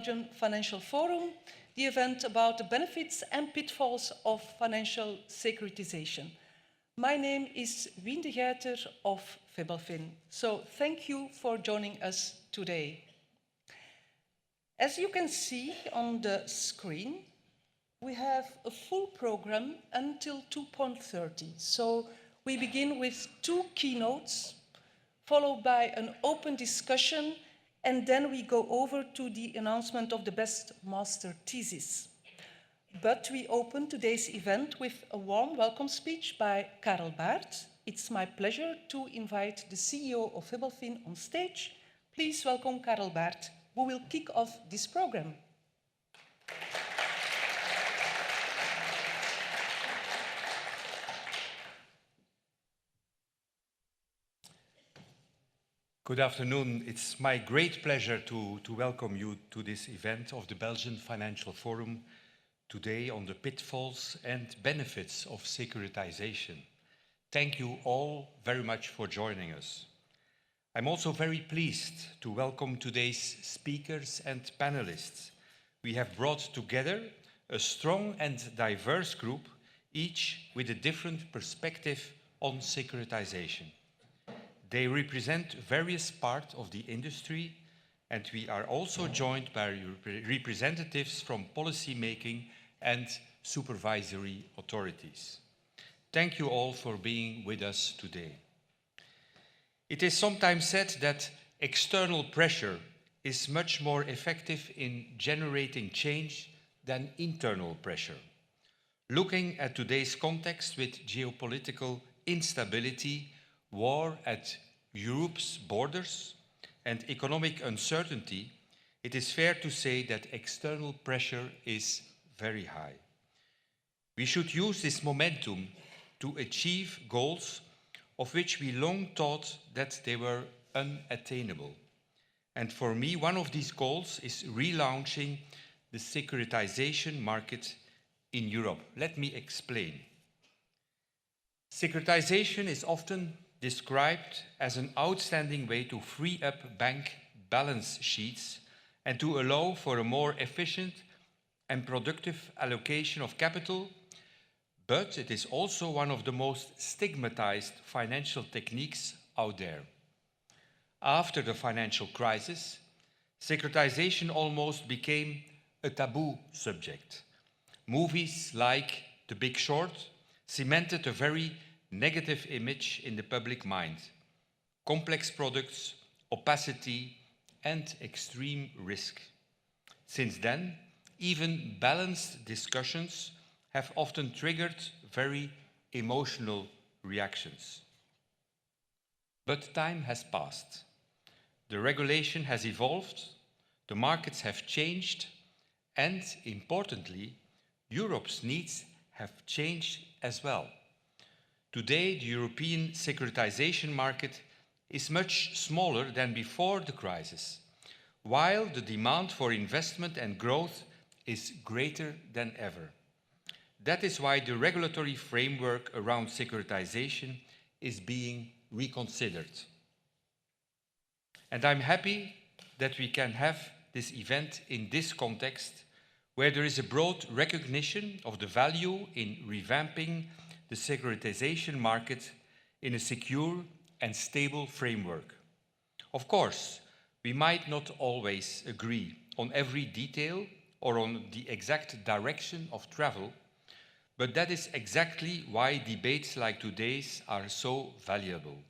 Belgian Financial Forum, the event about the benefits and pitfalls of financial securitization. My name is Wien de Geiter of Febelfin, so thank you for joining us today. As you can see on the screen, we have a full program until 2:30. So we begin with 2 keynotes, followed by an open discussion, and then we go over to the announcement of the best master thesis. But we open today's event with a warm welcome speech by Karel Baert. It's my pleasure to invite the CEO of Febelfin on stage. Please welcome Karel Baert, who will kick off this program. Good afternoon. It's my great pleasure to welcome you to this event of the Belgian Financial Forum today on the pitfalls and benefits of securitization. Thank you all very much for joining us. I'm also very pleased to welcome today's speakers and panelists. We have brought together a strong and diverse group, each with a different perspective on securitization. They represent various parts of the industry, and we are also joined by representatives from policy-making and supervisory authorities. Thank you all for being with us today. It is sometimes said that external pressure is much more effective in generating change than internal pressure. Looking at today's context with geopolitical instability, war at Europe's borders, and economic uncertainty, it is fair to say that external pressure is very high. We should use this momentum to achieve goals of which we long thought that they were unattainable. And for me, one of these goals is relaunching the securitization market in Europe. Let me explain. Securitization is often described as an outstanding way to free up bank balance sheets and to allow for a more efficient and productive allocation of capital, but it is also one of the most stigmatized financial techniques out there. After the financial crisis, securitization almost became a taboo subject. Movies like The Big Short cemented a very negative image in the public mind. Complex products, opacity, and extreme risk. Since then, even balanced discussions have often triggered very emotional reactions. But time has passed. The regulation has evolved, the markets have changed, and importantly, Europe's needs have changed as well. Today, the European securitization market is much smaller than before the crisis, while the demand for investment and growth is greater than ever. That is why the regulatory framework around securitization is being reconsidered. And I'm happy that we can have this event in this context, where there is a broad recognition of the value in revamping the securitization market in a secure and stable framework. Of course, we might not always agree on every detail or on the exact direction of travel, but that is exactly why debates like today's are so valuable.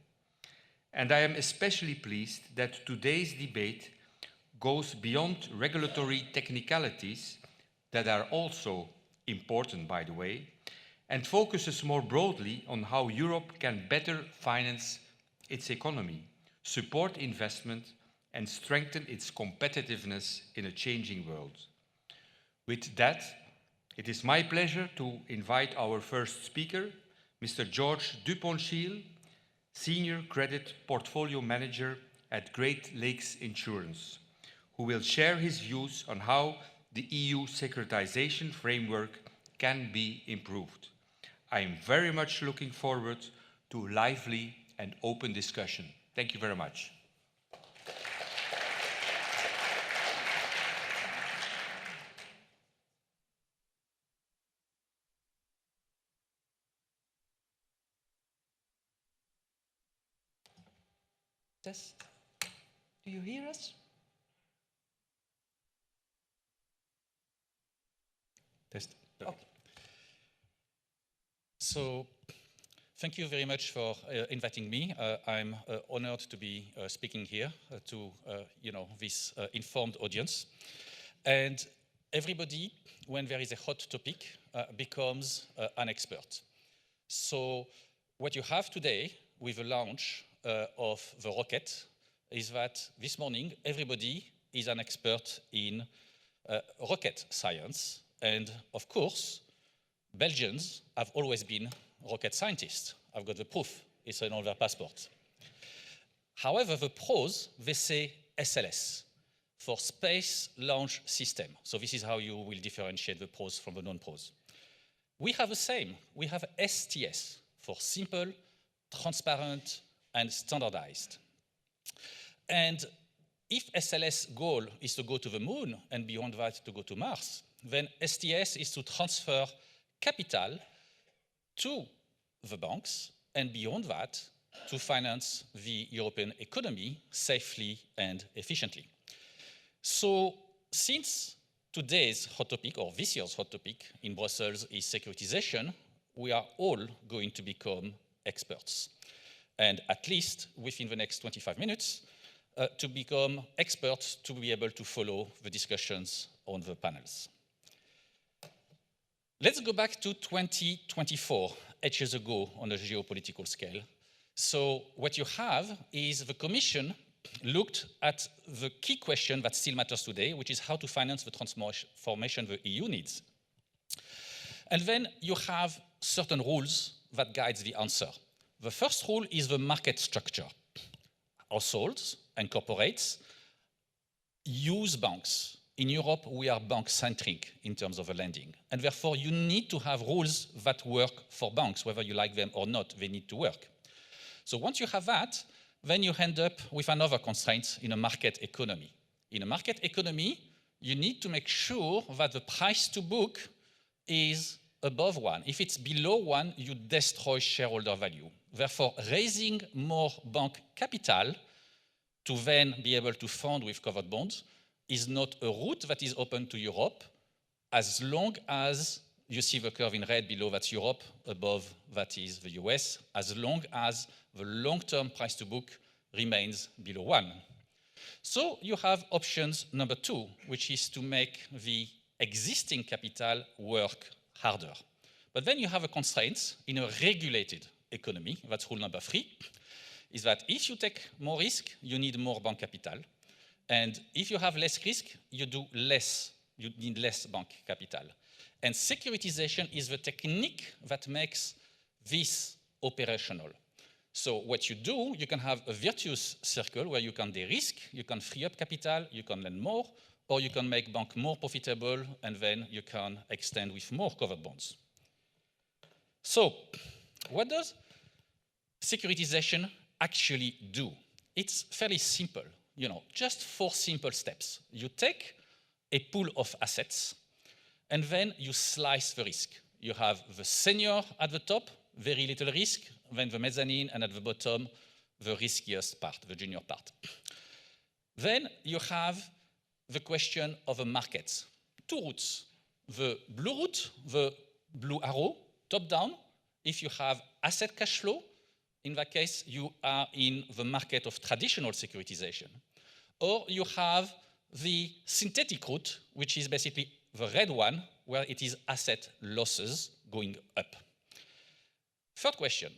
And I am especially pleased that today's debate goes beyond regulatory technicalities that are also important, by the way, and focuses more broadly on how Europe can better finance its economy, support investment, and strengthen its competitiveness in a changing world. With that, it is my pleasure to invite our first speaker, Mr. George Duponchil, Senior Credit Portfolio Manager at Great Lakes Insurance, who will share his views on how the EU securitization framework can be improved. I am very much looking forward to lively and open discussion. Thank you very much. Test. Do you hear us? Test. Okay. So, thank you very much for inviting me. I'm honored to be speaking here to this informed audience. And everybody, when there is a hot topic, becomes an expert. So, what you have today with the launch of the rocket is that this morning everybody is an expert in rocket science. And of course, Belgians have always been rocket scientists. I've got the proof, it's on all their passports. However, the pros, they say SLS, for Space Launch System. So this is how you will differentiate the pros from the non-pros. We have the same. We have STS, for simple, transparent, and standardized. And if SLS goal is to go to the moon and beyond that to go to Mars, then STS is to transfer capital to the banks and beyond that to finance the European economy safely and efficiently. So since today's hot topic, or this year's hot topic in Brussels is securitization, we are all going to become experts. And at least within the next 25 minutes, to become experts to be able to follow the discussions on the panels. Let's go back to 2024, 8 years ago on a geopolitical scale. So what you have is the Commission looked at the key question that still matters today, which is how to finance the transformation the EU needs. And then you have certain rules that guide the answer. The first rule is the market structure. Households and corporates use banks. In Europe, we are bank-centric in terms of the lending. And therefore, you need to have rules that work for banks, whether you like them or not, they need to work. So once you have that, then you end up with another constraint in a market economy. In a market economy, you need to make sure that the price to book is above 1. If it's below 1, you destroy shareholder value. Therefore, raising more bank capital to then be able to fund with covered bonds is not a route that is open to Europe, as long as you see the curve in red below, that's Europe, above that is the US, as long as the long-term price to book remains below 1. So you have options number 2, which is to make the existing capital work harder. But then you have a constraint in a regulated economy, that's rule number 3, is that if you take more risk, you need more bank capital. And if you have less risk, you need less bank capital. And securitization is the technique that makes this operational. So what you do, you can have a virtuous circle where you can de-risk, you can free up capital, you can lend more, or you can make bank more profitable, and then you can extend with more covered bonds. So what does securitization actually do? It's fairly simple. Just 4 simple steps. You take a pool of assets, and then you slice the risk. You have the senior at the top, very little risk, then the mezzanine, and at the bottom, the riskiest part, the junior part. Then you have the question of the markets. 2 routes. The blue route, the blue arrow, top down. If you have asset cash flow, in that case, you are in the market of traditional securitization. Or you have the synthetic route, which is basically the red one, where it is asset losses going up. Third question,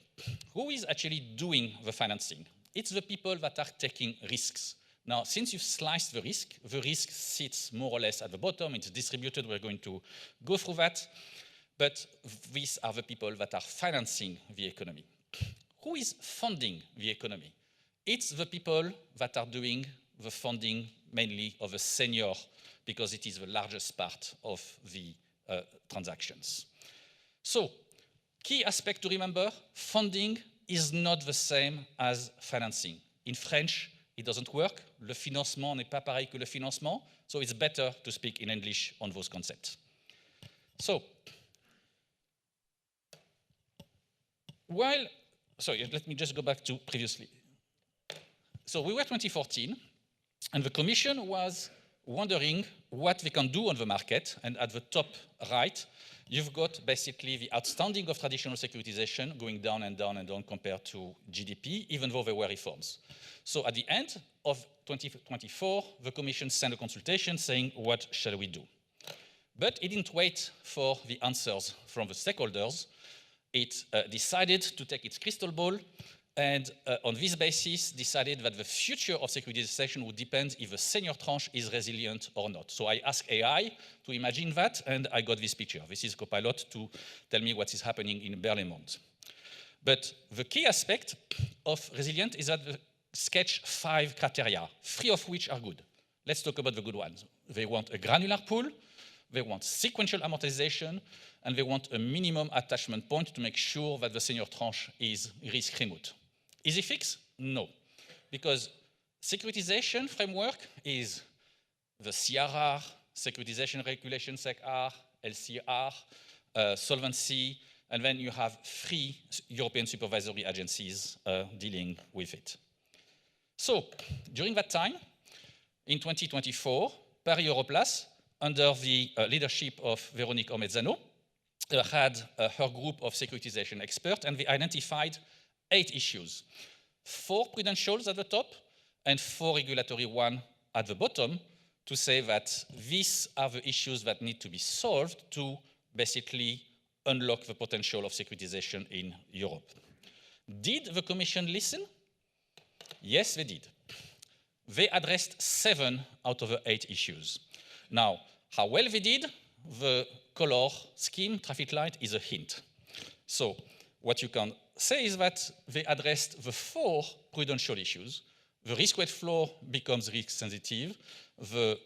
who is actually doing the financing? It's the people that are taking risks. Now, since you've sliced the risk sits more or less at the bottom, it's distributed, we're going to go through that, but these are the people that are financing the economy. Who is funding the economy? It's the people that are doing the funding mainly of a senior, because it is the largest part of the transactions. So, key aspect to remember, funding is not the same as financing. In French, it doesn't work. Le financement n'est pas pareil que le financement, so it's better to speak in English on those concepts. So, let me just go back to previously. So we were 2014, and the Commission was wondering what they can do on the market. And at the top right, you've got basically the outstanding of traditional securitization going down and down and down compared to GDP, even though there were reforms. So at the end of 2024, the Commission sent a consultation saying, what shall we do? But it didn't wait for the answers from the stakeholders. It decided to take its crystal ball and on this basis decided that the future of securitization would depend if the senior tranche is resilient or not. So I asked AI to imagine that, and I got this picture. This is Copilot to tell me what is happening in Berlaymont. But the key aspect of resilient is that they sketch 5 criteria, 3 of which are good. Let's talk about the good ones. They want a granular pool, they want sequential amortization, and they want a minimum attachment point to make sure that the senior tranche is risk remote. Easy fix? No. Because securitization framework is the CRR, Securitization Regulation SecR, LCR, solvency, and then you have 3 European supervisory agencies dealing with it. So, during that time, in 2024, Paris Europlace, under the leadership of Véronique Ormezzano, had her group of securitization experts, and they identified 8 issues. 4 prudentials at the top, and 4 regulatory ones at the bottom, to say that these are the issues that need to be solved to basically unlock the potential of securitization in Europe. Did the Commission listen? Yes, they did. They addressed 7 out of the 8 issues. Now, how well they did, the color scheme, traffic light, is a hint. So, what you can say is that they addressed the 4 prudential issues. The risk-weight floor becomes risk-sensitive. The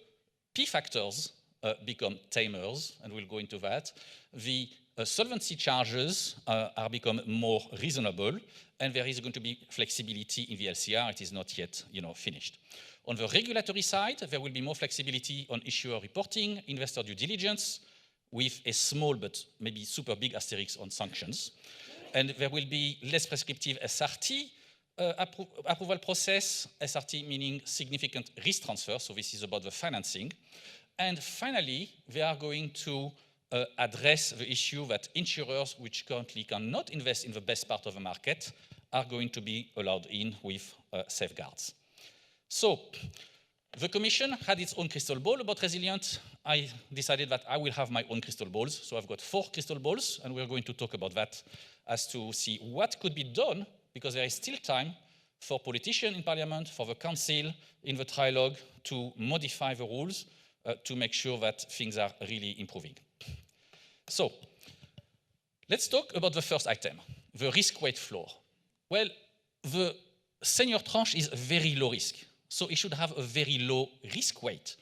P factors become tamers, and we'll go into that. The solvency charges are become more reasonable, and there is going to be flexibility in the LCR. It is not yet, finished. On the regulatory side, there will be more flexibility on issuer reporting, investor due diligence, with a small but maybe super big asterisk on sanctions. And there will be less prescriptive SRT approval process, SRT meaning significant risk transfer, so this is about the financing. And finally, they are going to address the issue that insurers which currently cannot invest in the best part of the market are going to be allowed in with safeguards. So, the Commission had its own crystal ball about resilient. I decided that I will have my own crystal balls. So I've got 4 crystal balls, and we're going to talk about that as to see what could be done, because there is still time for politicians in Parliament, for the Council, in the trilogue, to modify the rules to make sure that things are really improving. So, let's talk about the first item, the risk weight floor. Well, the senior tranche is very low risk. So it should have a very low risk weight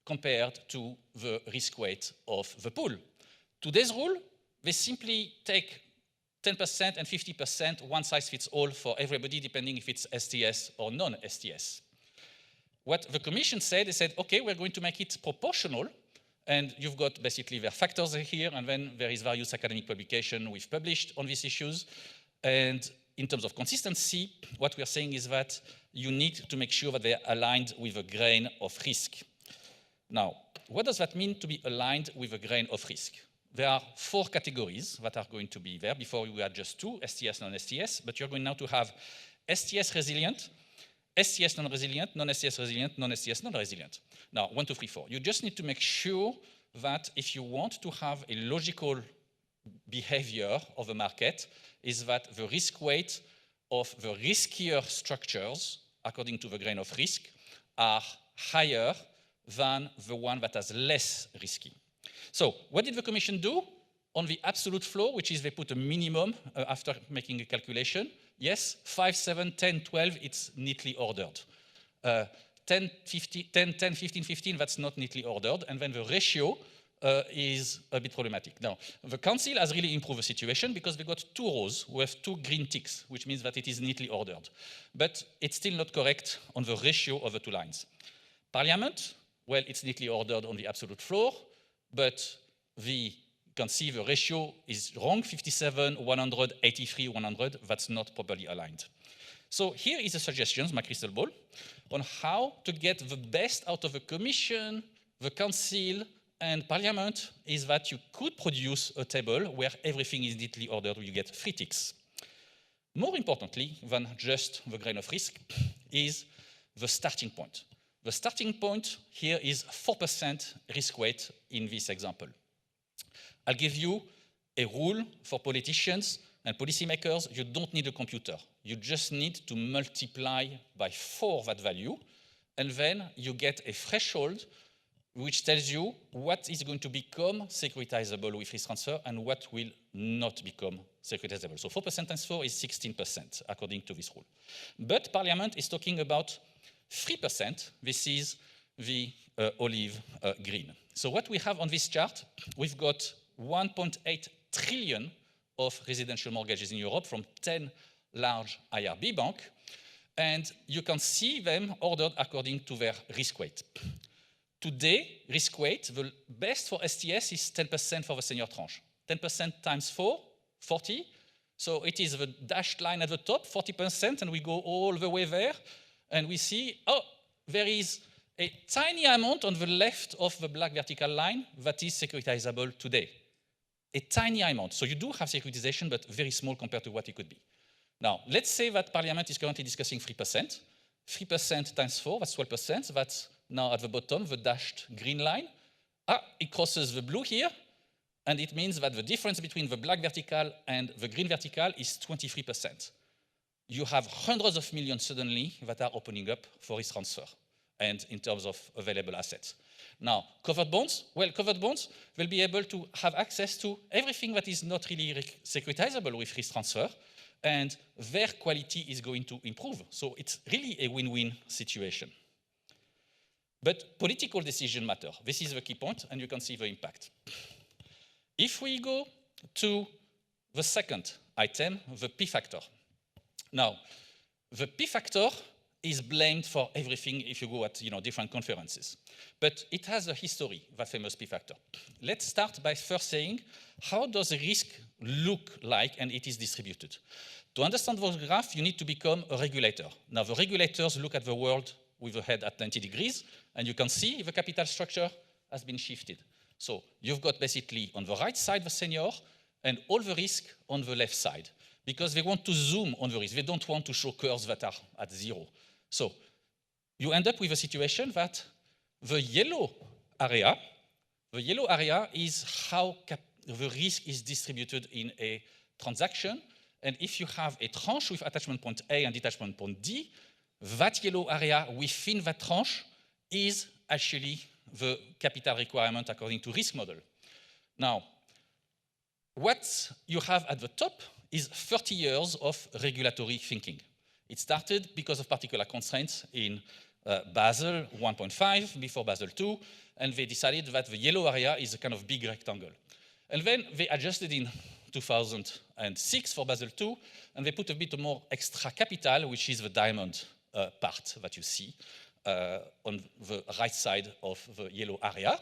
compared to the risk weight of the pool. Today's rule, they simply take 10% and 50%, one size fits all for everybody, depending if it's STS or non-STS. What the Commission said, they said, okay, we're going to make it proportional, and you've got basically their factors here, and then there is various academic publications we've published on these issues. And in terms of consistency, what we're saying is that you need to make sure that they're aligned with a grain of risk. Now, what does that mean to be aligned with a grain of risk? There are 4 categories that are going to be there. Before we had just 2, STS, non-STS, but you're going now to have STS resilient, STS non-resilient, non-STS resilient, non-STS non-resilient. Now, 1, 2, 3, 4. You just need to make sure that if you want to have a logical behavior of the market, is that the risk weight of the riskier structures, according to the grain of risk, are higher than the one that has less risky. So, what did the Commission do? On the absolute floor, which is they put a minimum after making a calculation. Yes, 5, 7, 10, 12, it's neatly ordered. 10, 15, 15, that's not neatly ordered. And then the ratio is a bit problematic. Now, the Council has really improved the situation because they got 2 rows with 2 green ticks, which means that it is neatly ordered. But it's still not correct on the ratio of the 2 lines. Parliament, well, it's neatly ordered on the absolute floor, but you can see the ratio is wrong, 57, 100, 83, 100, that's not properly aligned. So here is a suggestion, my crystal ball, on how to get the best out of the Commission, the Council, and Parliament, is that you could produce a table where everything is neatly ordered, you get 3 ticks. More importantly than just the grain of risk is the starting point. The starting point here is 4% risk weight in this example. I'll give you a rule for politicians and policymakers. You don't need a computer. You just need to multiply by 4 that value, and then you get a threshold which tells you what is going to become securitizable with risk transfer and what will not become securitizable. So 4% times 4 is 16%, according to this rule. But Parliament is talking about 3%. This is the olive green. So what we have on this chart, we've got 1.8 trillion of residential mortgages in Europe from 10 large IRB banks, and you can see them ordered according to their risk weight. Today, risk weight, the best for STS is 10% for the senior tranche. 10% times 4, 40. So it is the dashed line at the top, 40%, and we go all the way there, and we see, oh, there is a tiny amount on the left of the black vertical line that is securitizable today. A tiny amount. So you do have securitization, but very small compared to what it could be. Now, let's say that Parliament is currently discussing 3%. 3% times 4, that's 12%. That's now at the bottom, the dashed green line. It crosses the blue here, and it means that the difference between the black vertical and the green vertical is 23%. You have hundreds of millions suddenly that are opening up for risk transfer and in terms of available assets. Now, covered bonds, well, covered bonds will be able to have access to everything that is not really securitizable with risk transfer, and their quality is going to improve. So it's really a win-win situation. But political decisions matter. This is the key point, and you can see the impact. If we go to the second item, the P factor. Now, the P factor is blamed for everything if you go at different conferences. But it has a history, that famous P factor. Let's start by first saying, how does the risk look like and it is distributed? To understand the graph, you need to become a regulator. Now, the regulators look at the world with the head at 90 degrees, and you can see the capital structure has been shifted. So you've got basically on the right side the senior and all the risk on the left side, because they want to zoom on the risk. They don't want to show curves that are at 0. So you end up with a situation that the yellow area is how the risk is distributed in a transaction. And if you have a tranche with attachment point A and detachment point D, that yellow area within that tranche is actually the capital requirement according to risk model. Now, what you have at the top is 30 years of regulatory thinking. It started because of particular constraints in Basel 1.5, before Basel 2, and they decided that the yellow area is a kind of big rectangle. And then they adjusted in 2006 for Basel 2, and they put a bit more extra capital, which is the diamond part that you see on the right side of the yellow area.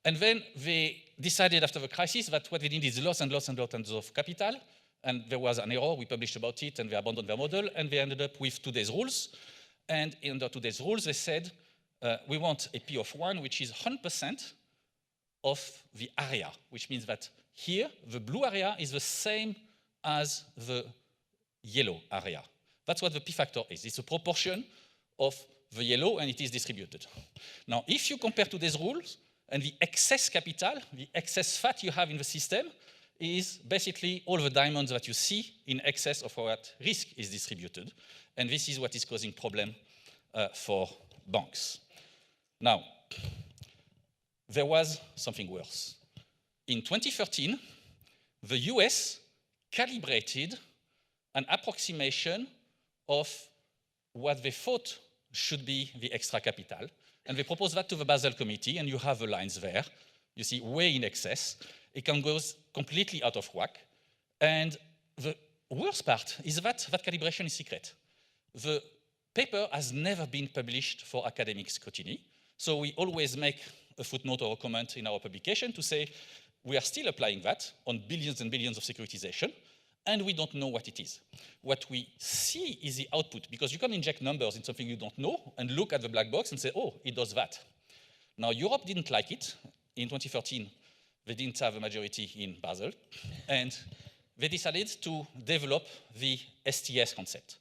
And then they decided after the crisis that what they need is lots and lots and lots of capital. And there was an error, we published about it, and they abandoned their model, and they ended up with today's rules. And under today's rules, they said, we want a P of 1, which is 100% of the area, which means that here, the blue area is the same as the yellow area. That's what the P factor is. It's a proportion of the yellow, and it is distributed. Now, if you compare today's rules, and the excess capital, the excess fat you have in the system, is basically all the diamonds that you see in excess of what risk is distributed. And this is what is causing problem for banks. Now, there was something worse. In 2013, the US calibrated an approximation of what they thought should be the extra capital. And they proposed that to the Basel Committee, and you have the lines there. You see, way in excess. It can go completely out of whack. And the worst part is that that calibration is secret. The paper has never been published for academic scrutiny. So we always make a footnote or a comment in our publication to say, we are still applying that on billions and billions of securitization. and we don't know what it is. What we see is the output, because you can inject numbers in something you don't know and look at the black box and say, oh, it does that. Now, Europe didn't like it. In 2013, they didn't have a majority in Basel, and they decided to develop the STS concept.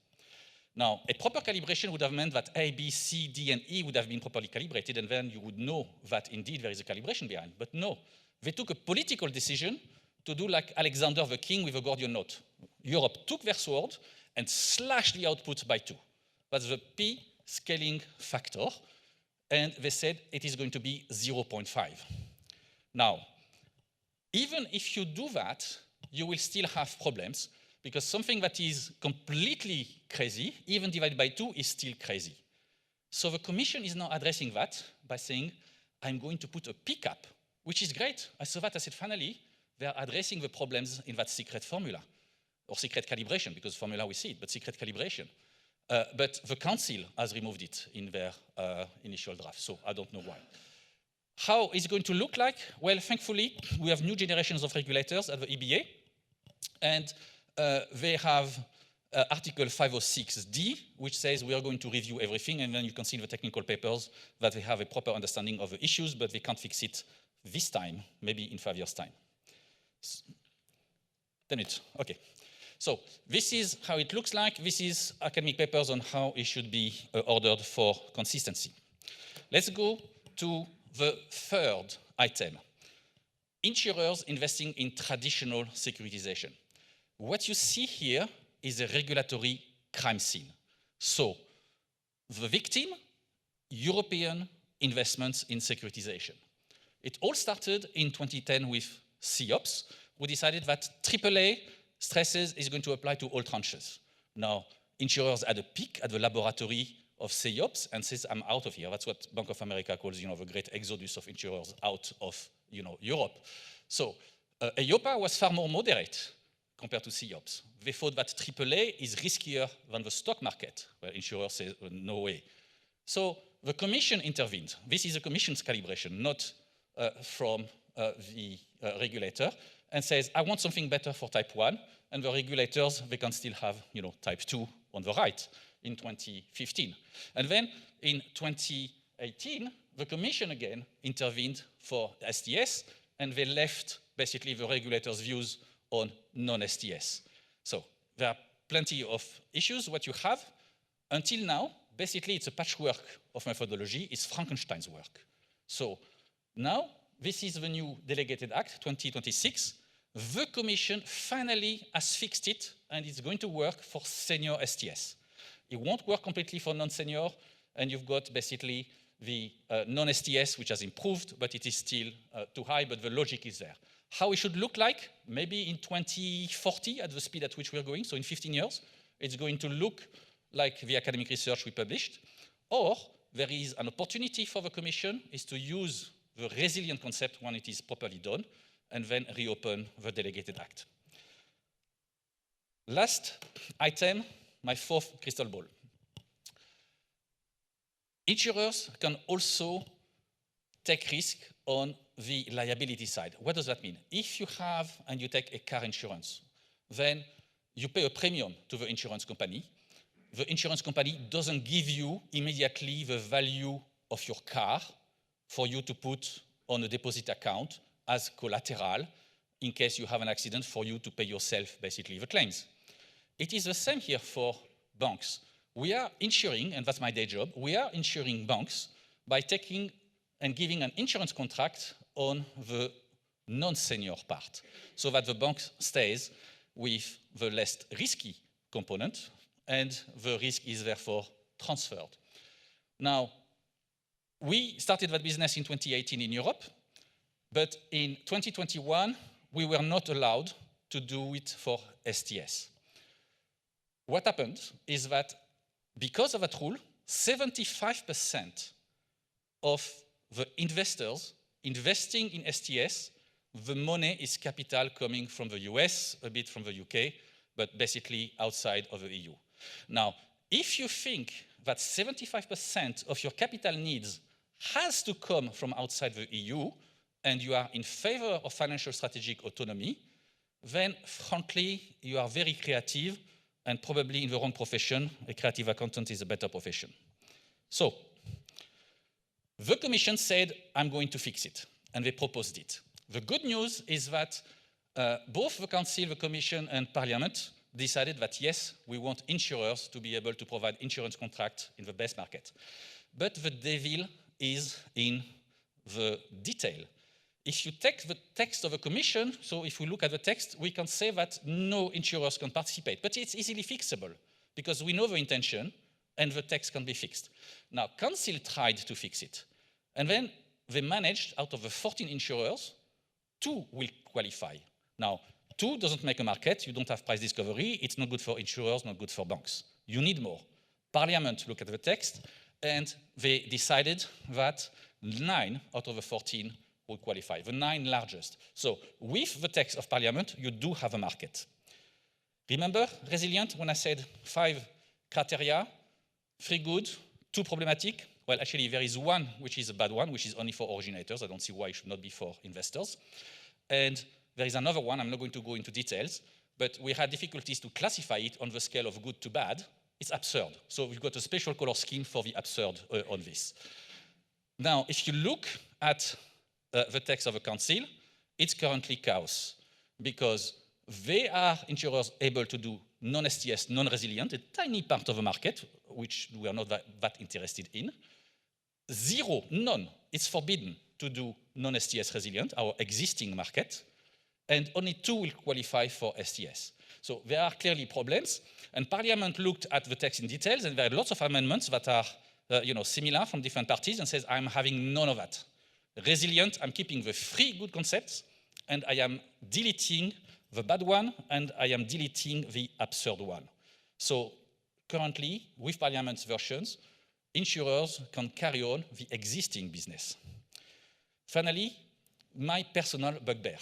Now, a proper calibration would have meant that A, B, C, D, and E would have been properly calibrated, and then you would know that indeed there is a calibration behind. But no, they took a political decision to do like Alexander the King with a Gordian knot. Europe took their sword and slashed the output by 2. That's the P scaling factor, and they said it is going to be 0.5. Now, even if you do that, you will still have problems, because something that is completely crazy, even divided by 2, is still crazy. So the Commission is now addressing that by saying, I'm going to put a P cap, which is great. I saw that, I said, finally, they are addressing the problems in that secret formula, or secret calibration, because formula we see it, but secret calibration. But the Council has removed it in their initial draft, so I don't know why. How is it going to look like? Well, thankfully, we have new generations of regulators at the EBA, and they have Article 506D, which says we are going to review everything, and then you can see in the technical papers that they have a proper understanding of the issues, but they can't fix it this time, maybe in 5 years' time. 10 minutes, okay. So this is how it looks like. This is academic papers on how it should be ordered for consistency. Let's go to the third item. Insurers investing in traditional securitization. What you see here is a regulatory crime scene. So the victim, European investments in securitization. It all started in 2010 with CEOPS, who decided that AAA stresses is going to apply to all tranches. Now, insurers had a peek at the laboratory of CEOPS and says, I'm out of here. That's what Bank of America calls, the great exodus of insurers out of, Europe. So EIOPA was far more moderate compared to CEOPS. They thought that AAA is riskier than the stock market, where insurers say, no way. So the Commission intervened. This is the Commission's calibration, not from the regulator, and says, I want something better for type 1, and the regulators, they can still have, type 2 on the right in 2015. And then in 2018, the Commission again intervened for STS, and they left basically the regulators' views on non-STS. So there are plenty of issues. What you have until now, basically it's a patchwork of methodology, it's Frankenstein's work. So now, this is the new Delegated Act 2026. The Commission finally has fixed it, and it's going to work for senior STS. It won't work completely for non-senior, and you've got basically the non-STS, which has improved, but it is still too high, but the logic is there. How it should look like, maybe in 2040, at the speed at which we're going, so in 15 years, it's going to look like the academic research we published, or there is an opportunity for the Commission is to use the resilient concept when it is properly done, and then reopen the Delegated Act. Last item, my fourth crystal ball. Insurers can also take risk on the liability side. What does that mean? If you have and you take a car insurance, then you pay a premium to the insurance company. The insurance company doesn't give you immediately the value of your car for you to put on a deposit account as collateral in case you have an accident, for you to pay yourself basically the claims. It is the same here for banks. We are insuring, and that's my day job, we are insuring banks by taking and giving an insurance contract on the non-senior part, so that the bank stays with the less risky component, and the risk is therefore transferred. Now, we started that business in 2018 in Europe, but in 2021, we were not allowed to do it for STS. What happened is that because of that rule, 75% of the investors investing in STS, the money is capital coming from the US, a bit from the UK, but basically outside of the EU. Now, if you think that 75% of your capital needs has to come from outside the EU, and you are in favor of financial strategic autonomy, then frankly, you are very creative and probably in the wrong profession. A creative accountant is a better profession. So, the Commission said, I'm going to fix it, and they proposed it. The good news is that both the Council, the Commission, and Parliament decided that yes, we want insurers to be able to provide insurance contracts in the best market. But the devil is in the detail. If you take the text of the Commission, so if we look at the text, we can say that no insurers can participate, but it's easily fixable because we know the intention and the text can be fixed. Now, Council tried to fix it, and then they managed, out of the 14 insurers, 2 will qualify. Now, 2 doesn't make a market, you don't have price discovery, it's not good for insurers, not good for banks. You need more. Parliament looked at the text, and they decided that 9 out of the 14 will qualify, the 9 largest. So, with the text of Parliament, you do have a market. Remember, resilient, when I said 5 criteria, 3 good, 2 problematic? Well, actually, there is 1 which is a bad one, which is only for originators. I don't see why it should not be for investors. And there is another one, I'm not going to go into details, but we had difficulties to classify it on the scale of good to bad. It's absurd. So we've got a special color scheme for the absurd on this. Now, if you look at the text of the Council, it's currently chaos because they are insurers able to do non-STS, non-resilient, a tiny part of the market, which we are not that interested in. 0, none, it's forbidden to do non-STS resilient, our existing market, and only 2 will qualify for STS. So there are clearly problems, and Parliament looked at the text in details, and there are lots of amendments that are similar from different parties and says, I'm having none of that. Resilient, I'm keeping the 3 good concepts, and I am deleting the bad one, and I am deleting the absurd one. So currently, with Parliament's versions, insurers can carry on the existing business. Finally, my personal bugbear.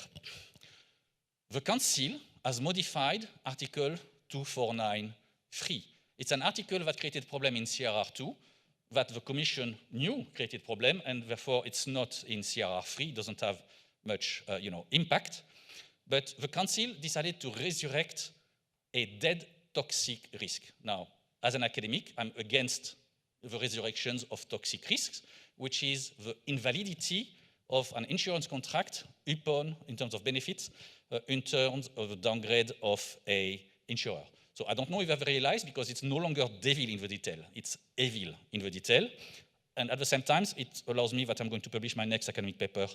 The Council has modified Article 249(3). It's an article that created problem in CRR2 that the Commission knew created problem, and therefore it's not in CRR3, doesn't have much impact. But the Council decided to resurrect a dead toxic risk. Now, as an academic, I'm against the resurrections of toxic risks, which is the invalidity of an insurance contract upon, in terms of benefits, in terms of the downgrade of an insurer. So I don't know if I've realized, because it's no longer devil in the detail, it's evil in the detail. And at the same time, it allows me that I'm going to publish my next academic paper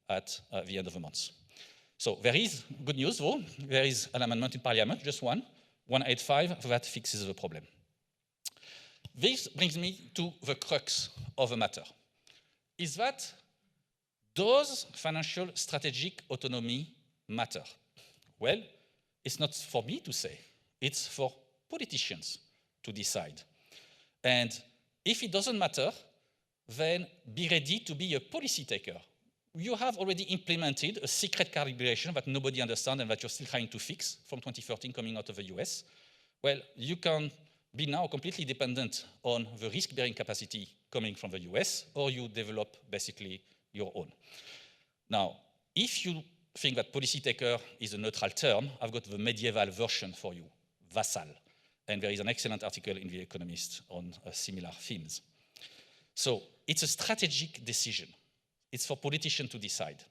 at the end of the month. So there is good news, though. There is an amendment in Parliament, just one, 185, that fixes the problem. This brings me to the crux of the matter. Is that, does financial strategic autonomy matter? Well, it's not for me to say. It's for politicians to decide. And if it doesn't matter, then be ready to be a policy taker. You have already implemented a secret calibration that nobody understands and that you're still trying to fix from 2013 coming out of the US. Well, you can be now completely dependent on the risk-bearing capacity coming from the US, or you develop basically your own. Now, if you think that policy taker is a neutral term, I've got the medieval version for you, vassal. And there is an excellent article in The Economist on similar themes. So it's a strategic decision. It's for politicians to decide.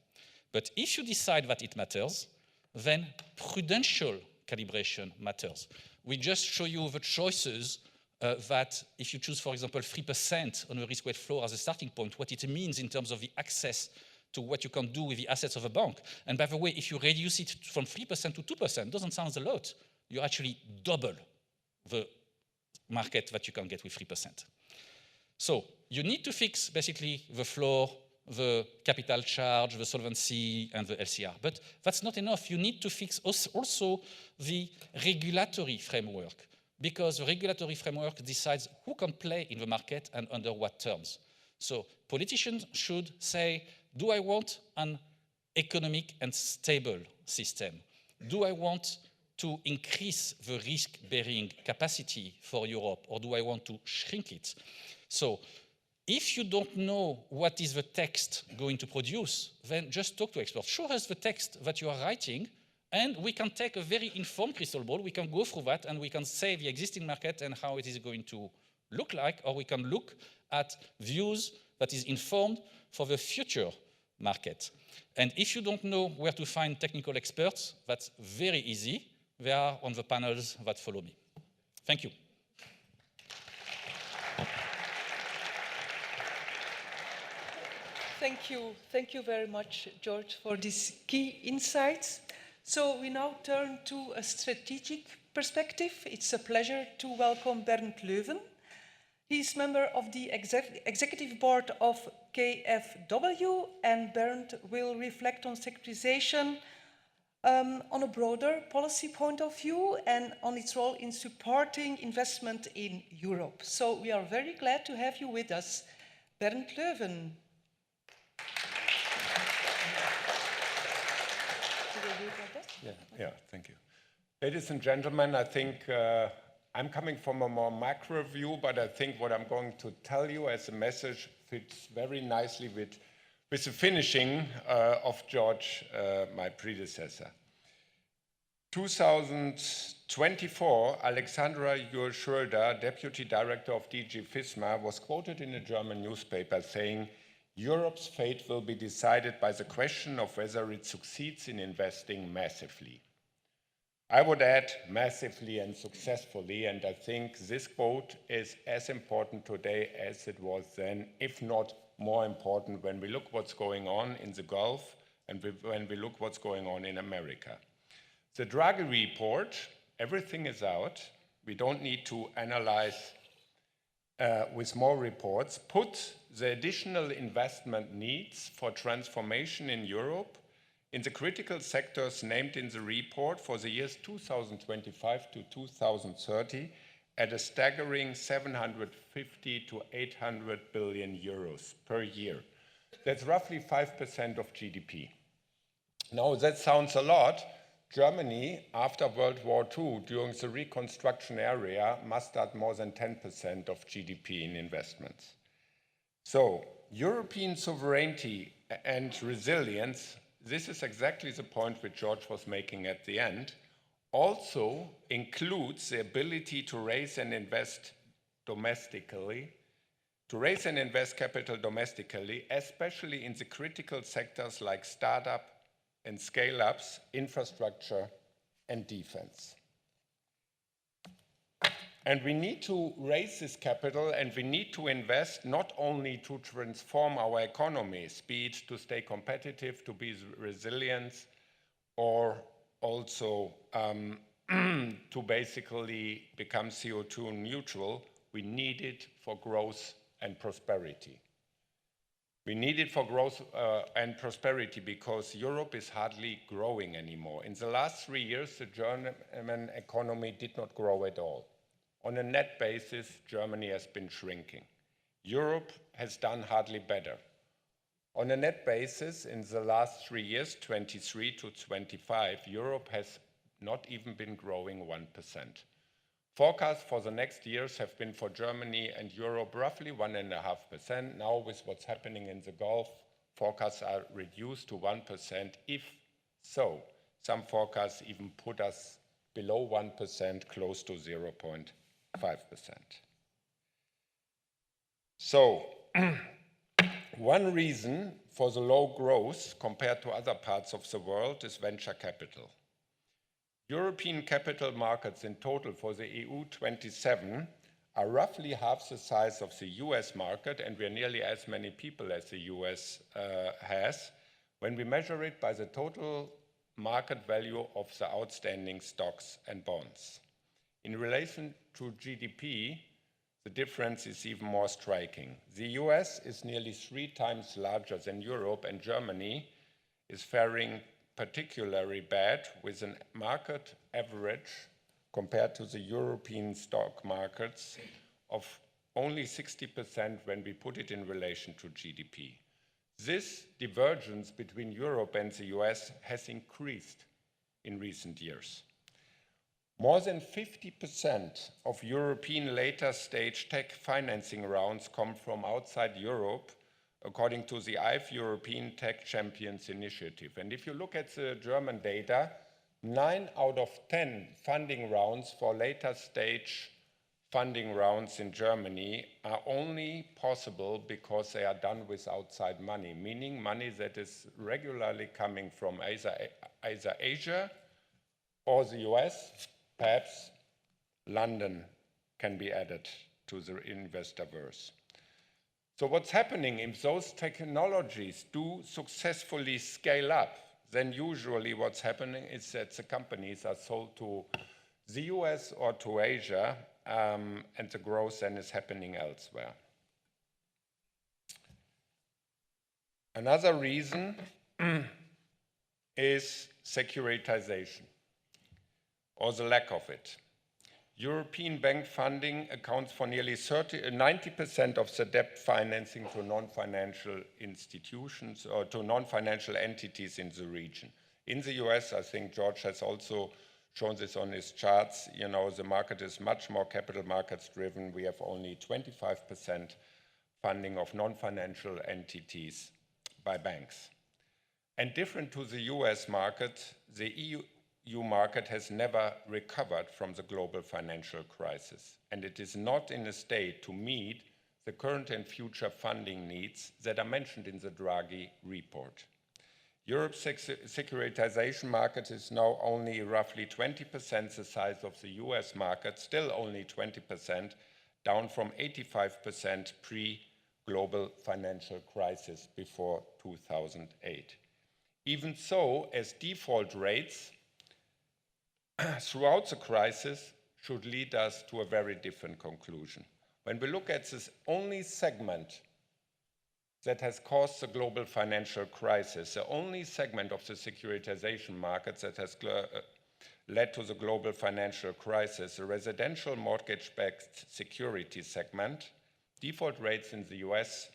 But if you decide that it matters, then prudential calibration matters. We just show you the choices that if you choose, for example, 3% on a risk-weight floor as a starting point, what it means in terms of the access to what you can do with the assets of a bank. And by the way, if you reduce it from 3% to 2%, doesn't sound a lot. You actually double the market that you can get with 3%. So you need to fix basically the floor, the capital charge, the solvency, and the LCR. But that's not enough. You need to fix also the regulatory framework, because the regulatory framework decides who can play in the market and under what terms. So politicians should say, do I want an economic and stable system? Do I want to increase the risk-bearing capacity for Europe, or do I want to shrink it? So if you don't know what is the text going to produce, then just talk to experts. Show us the text that you are writing, And we can take a very informed crystal ball, we can go through that and we can say the existing market and how it is going to look like, or we can look at views that is informed for the future market. And if you don't know where to find technical experts, that's very easy. They are on the panels that follow me. Thank you. Thank you very much, George, for these key insights. So we now turn to a strategic perspective. It's a pleasure to welcome Bernd Leuven. He's member of the executive board of KfW, and Bernd will reflect on securitization on a broader policy point of view and on its role in supporting investment in Europe. So we are very glad to have you with us, Bernd Leuven. Yeah, thank you. Ladies and gentlemen, I think I'm coming from a more macro view, but I think what I'm going to tell you as a message fits very nicely with the finishing of George, my predecessor. 2024, Alexandra Schröder, Deputy Director of DG FISMA, was quoted in a German newspaper saying, "Europe's fate will be decided by the question of whether it succeeds in investing massively." I would add massively and successfully, and I think this quote is as important today as it was then, if not more important when we look what's going on in the Gulf and when we look what's going on in America. The Draghi report, everything is out. We don't need to analyze with more reports, put the additional investment needs for transformation in Europe in the critical sectors named in the report for the years 2025 to 2030 at a staggering 750 to 800 billion euros per year. That's roughly 5% of GDP. Now, that sounds a lot. Germany, after World War II, during the reconstruction area, mustered more than 10% of GDP in investments. So, European sovereignty and resilience, this is exactly the point which George was making at the end, also includes the ability to raise and invest domestically, to raise and invest capital domestically, especially in the critical sectors like startup and scale-ups, infrastructure, and defense. And we need to raise this capital and we need to invest not only to transform our economies, be it to stay competitive, to be resilient, or also to basically become CO2 neutral. We need it for growth and prosperity. We need it for growth and prosperity because Europe is hardly growing anymore. In the last 3 years, the German economy did not grow at all. On a net basis, Germany has been shrinking. Europe has done hardly better. On a net basis, in the last 3 years, 23 to 25, Europe has not even been growing 1%. Forecasts for the next years have been for Germany and Europe roughly 1.5%. Now, with what's happening in the Gulf, forecasts are reduced to 1%. If so, some forecasts even put us below 1%, close to 0.5%. So, one reason for the low growth compared to other parts of the world is venture capital. European capital markets in total for the EU 27 are roughly half the size of the US market, and we're nearly as many people as the US has, when we measure it by the total market value of the outstanding stocks and bonds. In relation to GDP, the difference is even more striking. The US is nearly 3 times larger than Europe, and Germany is faring particularly bad with a market average compared to the European stock markets of only 60% when we put it in relation to GDP. This divergence between Europe and the US has increased in recent years. More than 50% of European later stage tech financing rounds come from outside Europe, according to the IVE European Tech Champions Initiative. And if you look at the German data, 9 out of 10 funding rounds for later stage funding rounds in Germany are only possible because they are done with outside money, meaning money that is regularly coming from either Asia or the US, perhaps London can be added to the investorverse. So what's happening if those technologies do successfully scale up, then usually what's happening is that the companies are sold to the US or to Asia, and the growth then is happening elsewhere. Another reason is securitization, or the lack of it. European bank funding accounts for nearly 90% of the debt financing to non-financial institutions or to non-financial entities in the region. In the US, I think George has also shown this on his charts, you know, the market is much more capital markets driven. We have only 25% funding of non-financial entities by banks. And different to the US market, the EU market has never recovered from the global financial crisis, and it is not in a state to meet the current and future funding needs that are mentioned in the Draghi report. Europe's securitization market is now only roughly 20% the size of the US market, still only 20%, down from 85% pre-global financial crisis before 2008. Even so, as default rates throughout the crisis should lead us to a very different conclusion. When we look at this only segment that has caused the global financial crisis, the only segment of the securitization market that has led to the global financial crisis, the residential mortgage-backed security segment, default rates in the US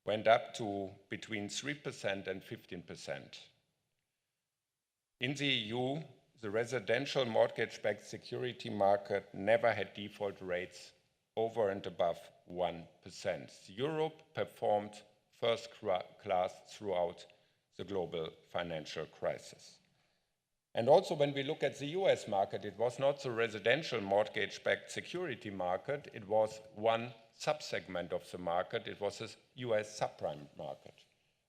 went up to between 3% and 15%. In the EU, the residential mortgage-backed security market never had default rates over and above 1%. Europe performed first class throughout the global financial crisis. And also when we look at the US market, it was not the residential mortgage-backed security market, it was one subsegment of the market, it was the US subprime market.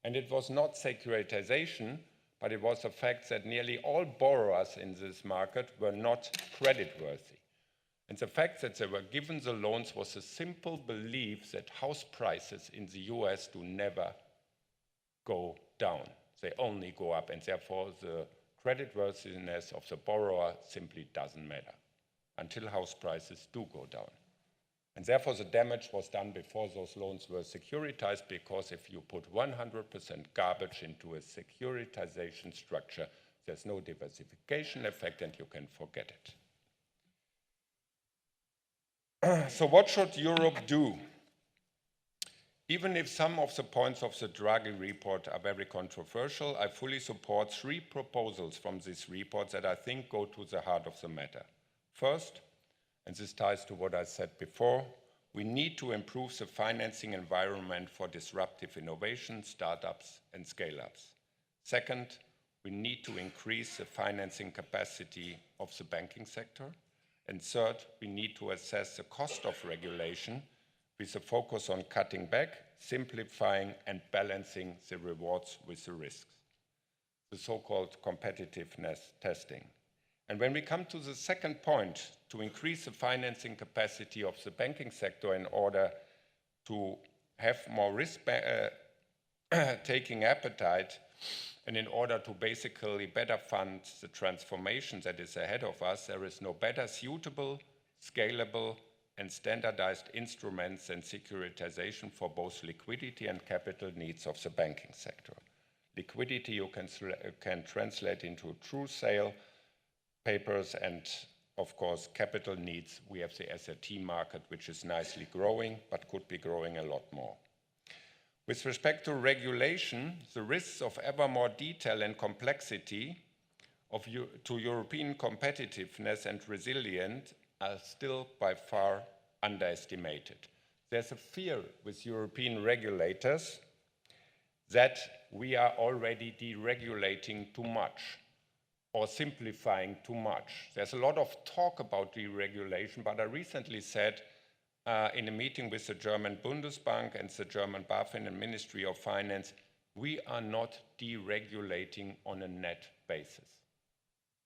And it was not securitization, but it was the fact that nearly all borrowers in this market were not creditworthy. And the fact that they were given the loans was a simple belief that house prices in the US do never go down. They only go up, and therefore the creditworthiness of the borrower simply doesn't matter until house prices do go down. And therefore the damage was done before those loans were securitized, because if you put 100% garbage into a securitization structure, there's no diversification effect and you can forget it. So what should Europe do? Even if some of the points of the Draghi report are very controversial, I fully support 3 proposals from this report that I think go to the heart of the matter. First, and this ties to what I said before, we need to improve the financing environment for disruptive innovation, startups, and scale-ups. Second, we need to increase the financing capacity of the banking sector. And third, we need to assess the cost of regulation with a focus on cutting back, simplifying, and balancing the rewards with the risks, the so-called competitiveness testing. And when we come to the second point, to increase the financing capacity of the banking sector in order to have more risk-taking appetite, and in order to basically better fund the transformation that is ahead of us, there is no better suitable, scalable, and standardized instruments than securitization for both liquidity and capital needs of the banking sector. Liquidity you can translate into true sale papers, and of course capital needs, we have the SRT market, which is nicely growing but could be growing a lot more. With respect to regulation, the risks of ever more detail and complexity to European competitiveness and resilience are still by far underestimated. There's a fear with European regulators that we are already deregulating too much. or simplifying too much. There's a lot of talk about deregulation, but I recently said in a meeting with the German Bundesbank and the German BaFin and Ministry of Finance, we are not deregulating on a net basis.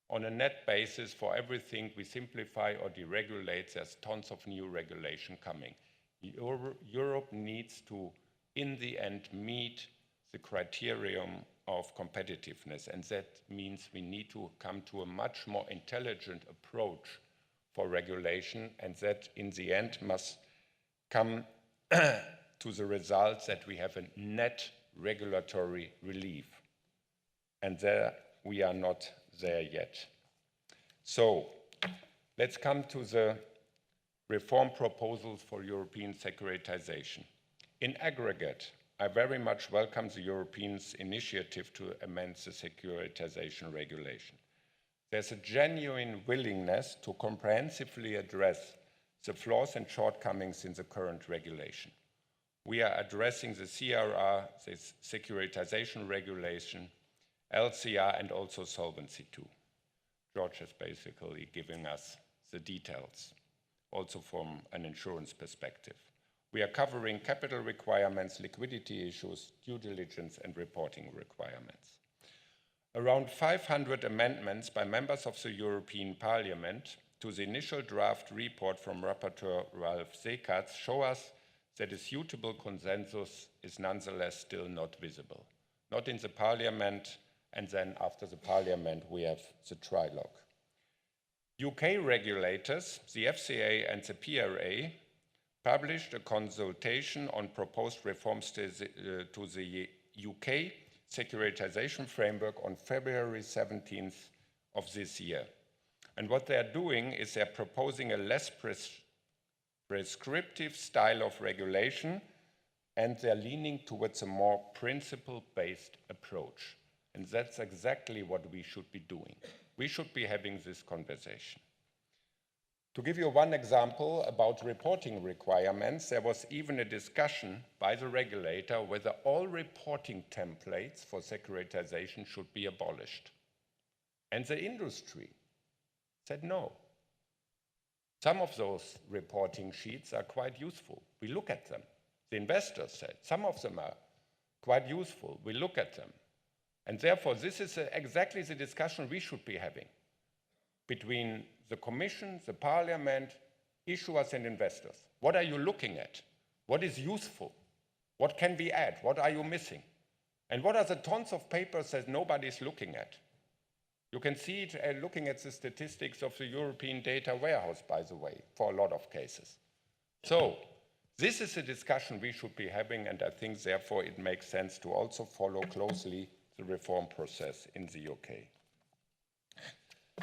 On a net basis, for everything we simplify or deregulate, there's tons of new regulation coming. Europe needs to, in the end, meet the criterion of competitiveness, and that means we need to come to a much more intelligent approach for regulation, and that in the end must come to the results that we have a net regulatory relief. And there we are not there yet. So let's come to the reform proposals for European securitization. In aggregate, I very much welcome the Europeans' initiative to amend the securitization regulation. There's a genuine willingness to comprehensively address the flaws and shortcomings in the current regulation. We are addressing the CRR, the securitization regulation, LCR, and also Solvency II. George is basically giving us the details, also from an insurance perspective. We are covering capital requirements, liquidity issues, due diligence, and reporting requirements. Around 500 amendments by members of the European Parliament to the initial draft report from Rapporteur Ralph Seekatz show us that a suitable consensus is nonetheless still not visible. Not in the Parliament, and then after the Parliament we have the trilogue. UK regulators, the FCA and the PRA, published a consultation on proposed reforms to the UK securitization framework on February 17th of this year. And what they're doing is they're proposing a less prescriptive style of regulation, and they're leaning towards a more principle-based approach. And that's exactly what we should be doing. We should be having this conversation. To give you one example about reporting requirements, there was even a discussion by the regulator whether all reporting templates for securitization should be abolished. And the industry said no. Some of those reporting sheets are quite useful. We look at them. The investors said some of them are quite useful. We look at them. And therefore, this is exactly the discussion we should be having between the Commission, the Parliament, issuers and investors. What are you looking at? What is useful? What can we add? What are you missing? And what are the tons of papers that nobody's looking at? You can see it looking at the statistics of the European data warehouse, by the way, for a lot of cases. So this is a discussion we should be having, and I think therefore it makes sense to also follow closely the reform process in the UK.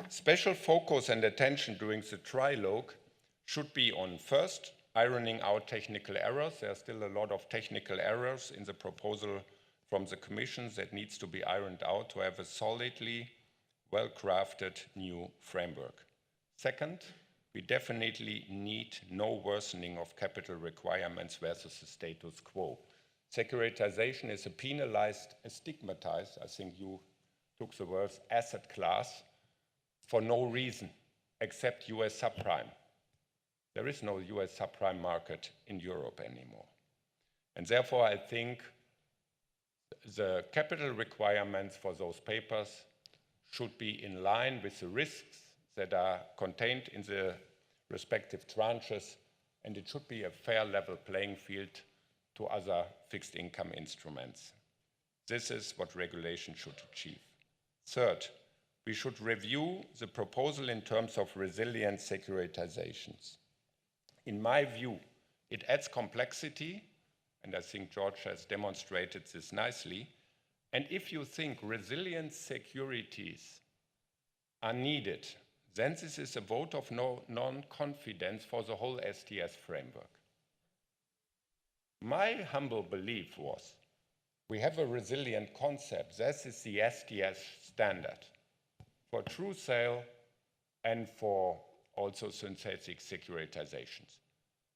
Special focus and attention during the trilogue should be on, first, ironing out technical errors. There are still a lot of technical errors in the proposal from the Commission that needs to be ironed out to have a solidly well-crafted new framework. Second, we definitely need no worsening of capital requirements versus the status quo. Securitization is a penalized, a stigmatized, I think you took the words, asset class for no reason except US subprime. There is no US subprime market in Europe anymore. And therefore, I think the capital requirements for those papers should be in line with the risks that are contained in the respective tranches, and it should be a fair level playing field to other fixed income instruments. This is what regulation should achieve. Third, we should review the proposal in terms of resilient securitizations. In my view, it adds complexity, and I think George has demonstrated this nicely. And if you think resilient securities are needed, then this is a vote of non-confidence for the whole STS framework. My humble belief was, we have a resilient concept. This is the STS standard for true sale and for also synthetic securitizations.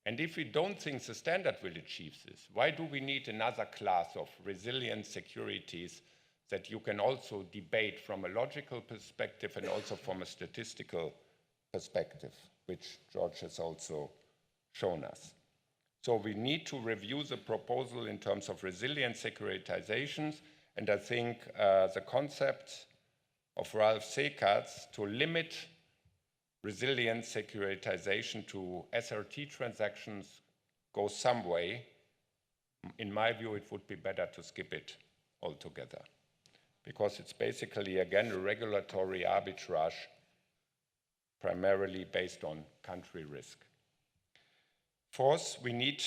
And if we don't think the standard will achieve this, why do we need another class of resilient securities that you can also debate from a logical perspective and also from a statistical perspective, which George has also shown us. So we need to review the proposal in terms of resilient securitizations, and I think the concept of Ralph Sekart's to limit resilient securitization to SRT transactions goes some way. In my view, it would be better to skip it altogether, because it's basically, again, a regulatory arbitrage primarily based on country risk. Fourth, we need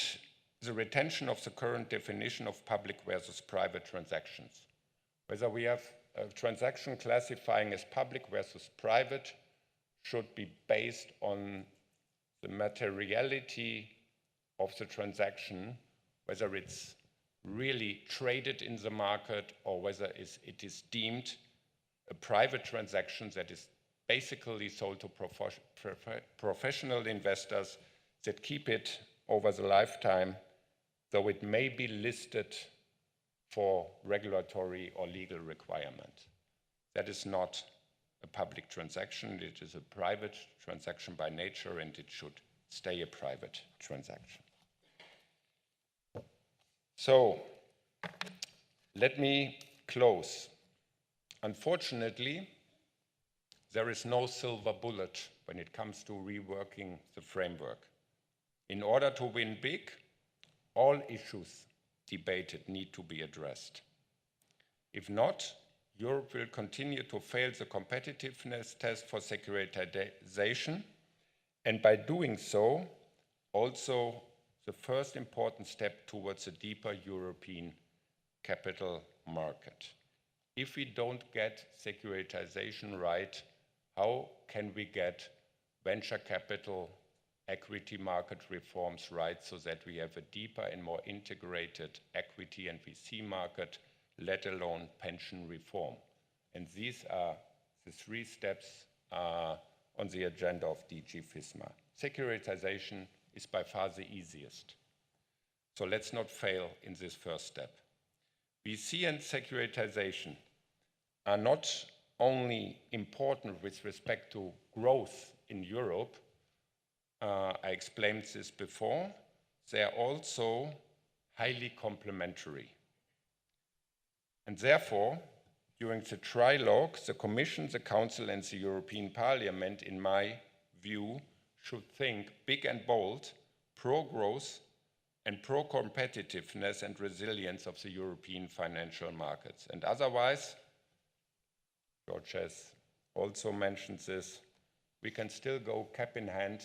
the retention of the current definition of public versus private transactions. Whether we have a transaction classifying as public versus private should be based on the materiality of the transaction, whether it's really traded in the market or whether it is deemed a private transaction that is basically sold to professional investors that keep it over the lifetime, though it may be listed for regulatory or legal requirement. That is not a public transaction, it is a private transaction by nature, and it should stay a private transaction. So, let me close. Unfortunately, there is no silver bullet when it comes to reworking the framework. In order to win big, all issues debated need to be addressed. If not, Europe will continue to fail the competitiveness test for securitization, and by doing so, also the first important step towards a deeper European capital market. If we don't get securitization right, how can we get venture capital, equity market reforms right, so that we have a deeper and more integrated equity and VC market, let alone pension reform? And these are the 3 steps on the agenda of DG FISMA. Securitization is by far the easiest. So let's not fail in this first step. VC and securitization are not only important with respect to growth in Europe, I explained this before, they are also highly complementary. And therefore, during the trilogue, the Commission, the Council, and the European Parliament, in my view, should think big and bold, pro-growth and pro-competitiveness and resilience of the European financial markets. And otherwise, George has also mentioned this, we can still go cap in hand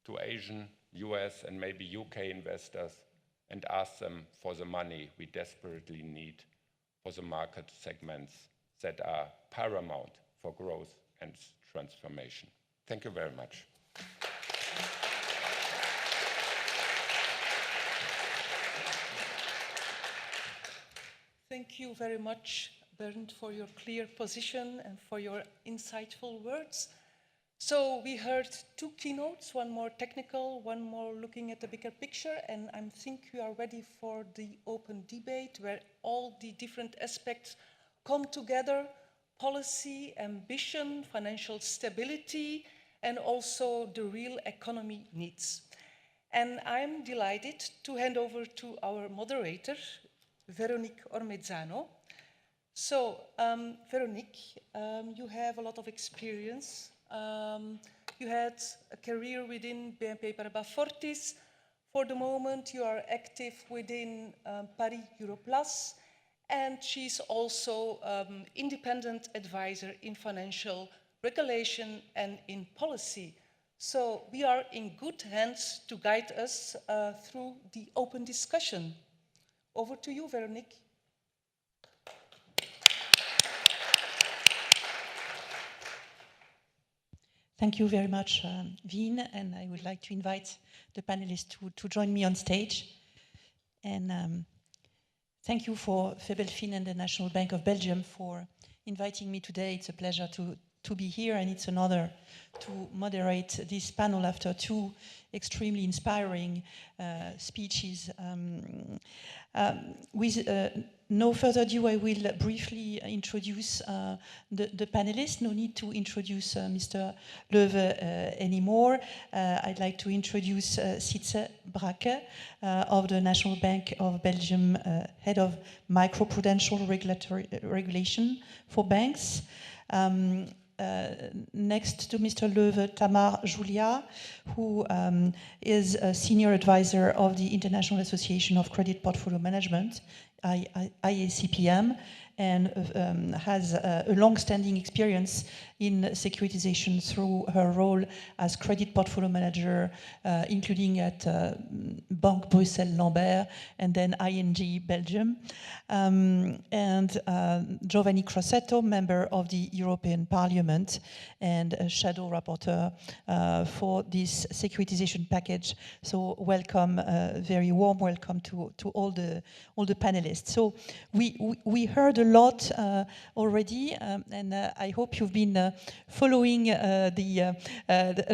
to Asian, US, and maybe UK investors and ask them for the money we desperately need for the market segments that are paramount for growth and transformation. Thank you very much. Thank you very much, Bernd, for your clear position and for your insightful words. So we heard 2 keynotes, one more technical, one more looking at the bigger picture, and I think we are ready for the open debate where all the different aspects come together: policy, ambition, financial stability, and also the real economy needs. And I'm delighted to hand over to our moderator, Veronique Ormezzano. So, Veronique, you have a lot of experience. You had a career within BNP Paribas Fortis. For the moment, you are active within Paris Europlus, and she's also independent advisor in financial regulation and in policy. So we are in good hands to guide us through the open discussion. Over to you, Veronique. Thank you very much, Wien, and I would like to invite the panelists to join me on stage. And thank you for Febelfin and the National Bank of Belgium for inviting me today. It's a pleasure to to be here, and it's an honor to moderate this panel after two extremely inspiring speeches. With no further ado, I will briefly introduce the panelists. No need to introduce Mr. Löwe anymore. I'd like to introduce Sietse Brakke of the National Bank of Belgium, Head of Microprudential Regulation for Banks. Next to Mr. Löwe, Tamar Julia, who is a senior advisor of the International Association of Credit Portfolio Management, IACPM, and has a long-standing experience in securitization through her role as credit portfolio manager, including at Banque Bruxelles Lambert and then ING Belgium. And Giovanni Crosetto, member of the European Parliament and a shadow rapporteur for this securitization package. So welcome, very warm welcome to all the panelists. So we heard a lot already, and I hope you've been following the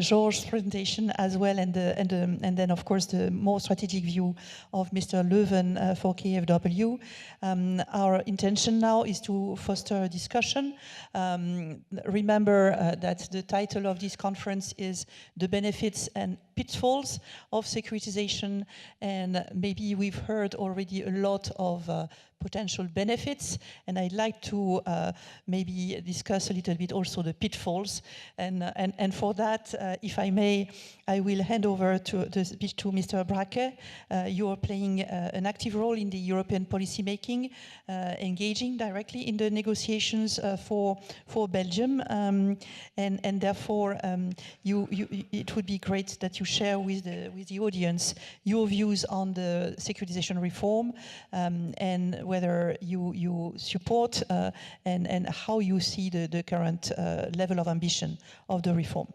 Georges' presentation as well, and then of course the more strategic view of Mr. Leuven for KfW. Our intention now is to foster a discussion. Remember that the title of this conference is The Benefits and Pitfalls of Securitization, and maybe we've heard already a lot of potential benefits, and I'd like to maybe discuss a little bit also the pitfalls, and for that, if I may, I will hand over the speech to Mr. Brakke. You are playing an active role in the European policy making, engaging directly in the negotiations for Belgium, and therefore it would be great that you share with the audience your views on the securitization reform, and whether you support and how you see the current level of ambition of the reform.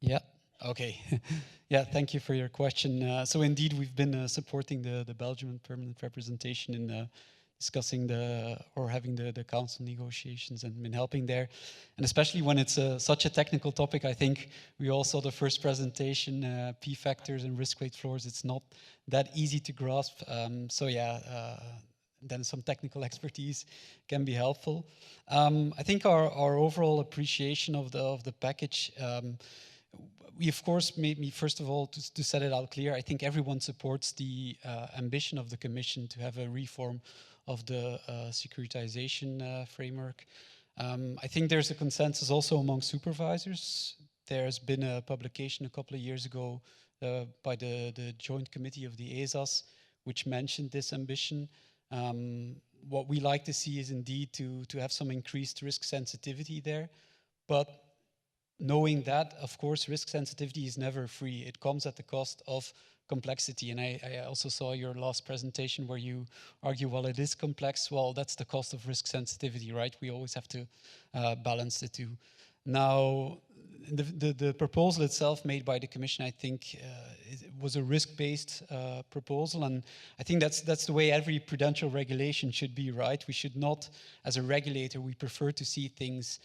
Yeah, okay. Yeah, thank you for your question. So indeed, we've been supporting the Belgian permanent representation in discussing having the council negotiations, and been helping there. And especially when it's such a technical topic, I think we all saw the first presentation, P factors and risk weight floors. It's not that easy to grasp. So yeah, then some technical expertise can be helpful. I think our overall appreciation of the package, we of course maybe first of all to set it out clear, I think everyone supports the ambition of the Commission to have a reform of the securitization framework. I think there's a consensus also among supervisors. There's been a publication a couple of years ago by the Joint Committee of the ESAs, which mentioned this ambition. What we like to see is indeed to have some increased risk sensitivity there, but knowing that, of course, risk sensitivity is never free. It comes at the cost of complexity. And I also saw your last presentation where you argue, well, it is complex. Well, that's the cost of risk sensitivity, right? We always have to balance the two. Now, the proposal itself made by the Commission, I think, it was a risk-based proposal, and I think that's the way every prudential regulation should be, right? We should not, as a regulator, we prefer to see things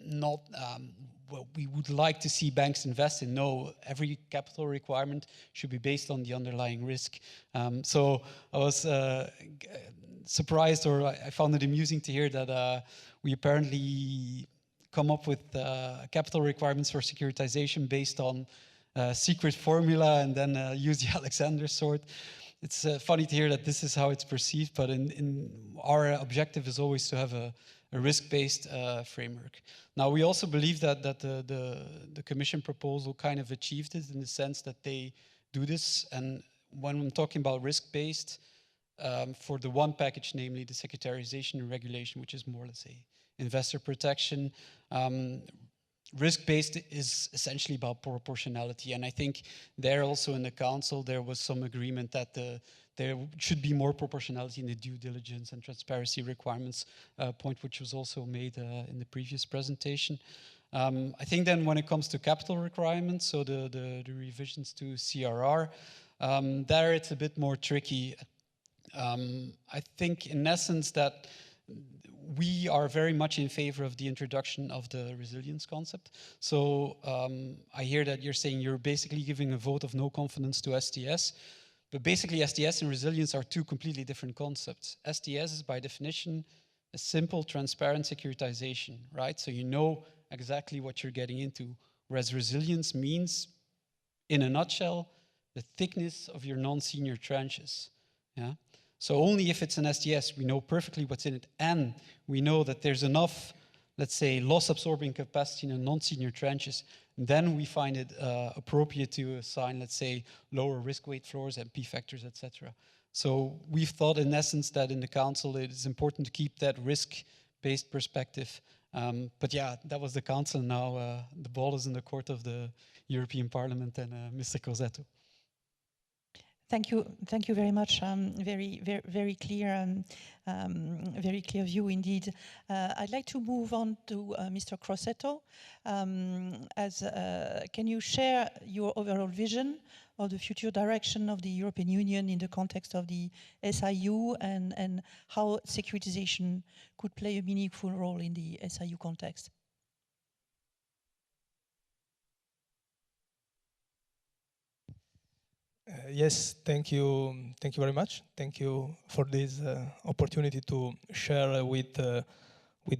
not what we would like to see banks invest in. No, every capital requirement should be based on the underlying risk. So I was surprised, or I found it amusing to hear that we apparently come up with capital requirements for securitization based on a secret formula and then use the Alexander sword. It's funny to hear that this is how it's perceived, but in our objective is always to have a risk-based framework. Now, we also believe that the Commission proposal kind of achieved it in the sense that they do this. And when I'm talking about risk-based, for the one package, namely the securitizations regulation, which is more, let's say, investor protection, risk-based is essentially about proportionality. And I think there also in the Council, there was some agreement that there should be more proportionality in the due diligence and transparency requirements, point which was also made in the previous presentation. I think then when it comes to capital requirements, so the revisions to CRR, there it's a bit more tricky. I think in essence that we are very much in favor of the introduction of the resilience concept. So I hear that you're saying you're basically giving a vote of no confidence to STS, but basically STS and resilience are two completely different concepts. STS is by definition a simple, transparent securitization, right? So you know exactly what you're getting into, whereas resilience means, in a nutshell, the thickness of your non-senior tranches. Yeah. So only if it's an STS, we know perfectly what's in it, and we know that there's enough, let's say, loss-absorbing capacity in non-senior tranches, then we find it appropriate to assign, let's say, lower risk weight floors and P factors, etc. So we've thought, in essence, that in the council it is important to keep that risk-based perspective. But yeah, that was the council. Now the ball is in the court of the European Parliament and Mr. Corsetto. Thank you very much. Very clear, very clear view indeed. I'd like to move on to Mr. Corsetto. Can you share your overall vision of the future direction of the European Union in the context of the SIU and how securitization could play a meaningful role in the SIU context? Yes, thank you very much. Thank you for this opportunity to share with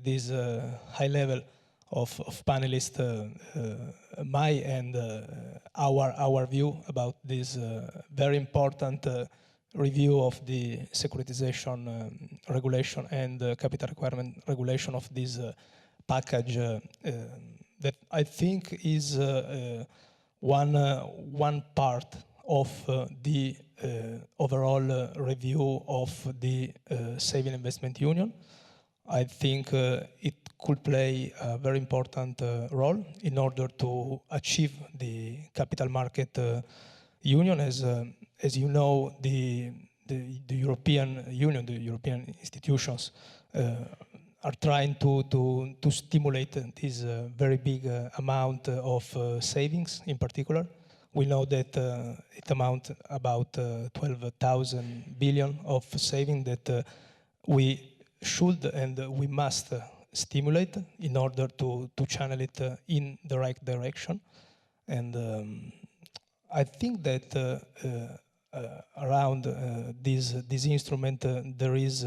this high level of panelists my and our view about this very important review of the securitization regulation and capital requirement regulation of this package that I think is one part of the overall review of the Saving Investment Union. I think it could play a very important role in order to achieve the capital market union. As you know, the European Union, the European institutions are trying to stimulate this very big amount of savings in particular. We know that it amounts about 12,000 billion of saving that we should and we must stimulate in order to channel it in the right direction. And I think that around this instrument there is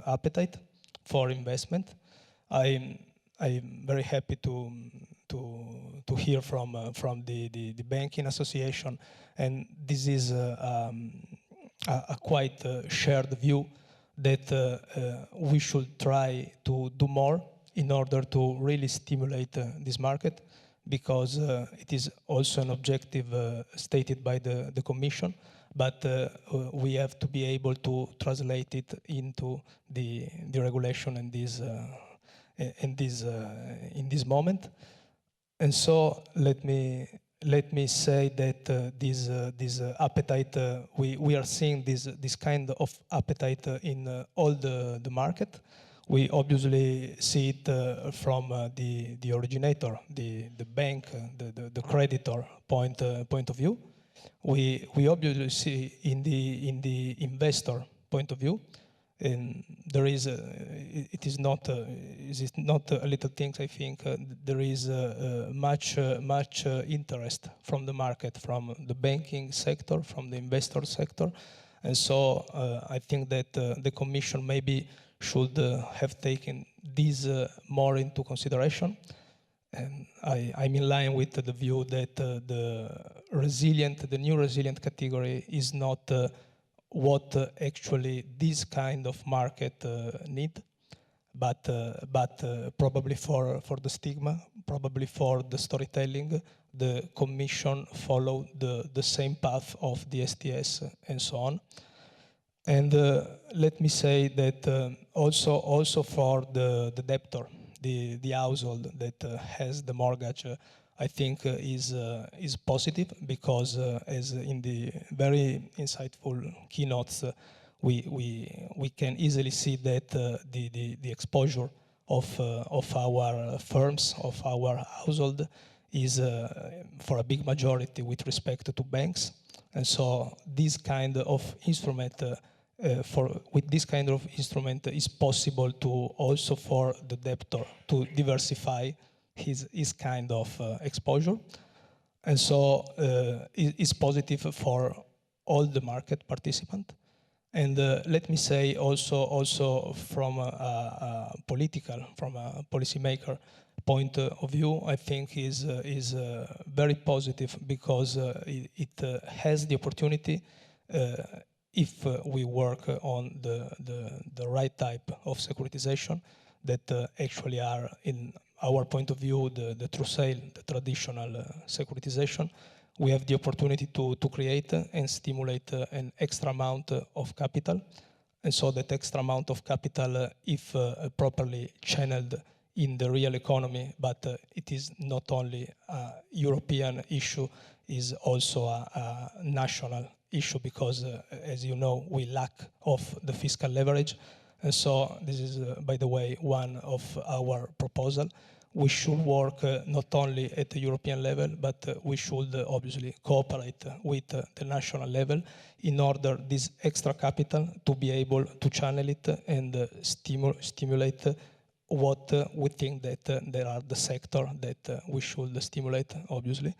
appetite for investment. I'm very happy to hear from the banking association, and this is a quite shared view that we should try to do more in order to really stimulate this market, because it is also an objective stated by the Commission, but we have to be able to translate it into the regulation in this moment. And so let me say that this appetite, we are seeing this kind of appetite in all the market. We obviously see it from the originator, the bank, the creditor point of view. We obviously see in the investor point of view. And there is it is not a little thing. I think there is much interest from the market, from the banking sector, from the investor sector, and so I think that the Commission maybe should have taken this more into consideration. And I'm in line with the view that the new resilient category is not what actually this kind of market need, but probably for the stigma, probably for the storytelling, the Commission followed the same path of the STS and so on. And let me say that also for the debtor, the household that has the mortgage, I think is positive, because as in the very insightful keynotes, we can easily see that the exposure of our firms, of our household, is for a big majority with respect to banks, and so this kind of instrument with this kind of instrument, it's possible to also for the debtor to diversify his kind of exposure. And so it's positive for all the market participants. And let me say also from a policymaker point of view, I think is very positive because it has the opportunity, if we work on the right type of securitization that actually are, in our point of view, the true sale, the traditional securitization, we have the opportunity to create and stimulate an extra amount of capital. And so that extra amount of capital, if properly channeled in the real economy, but it is not only a European issue, is also a national issue because, as you know, we lack of the fiscal leverage. And so this is, by the way, one of our proposal. We should work not only at the European level, but we should obviously cooperate with the national level in order this extra capital to be able to channel it and stimulate what we think that there are the sector that we should stimulate, obviously.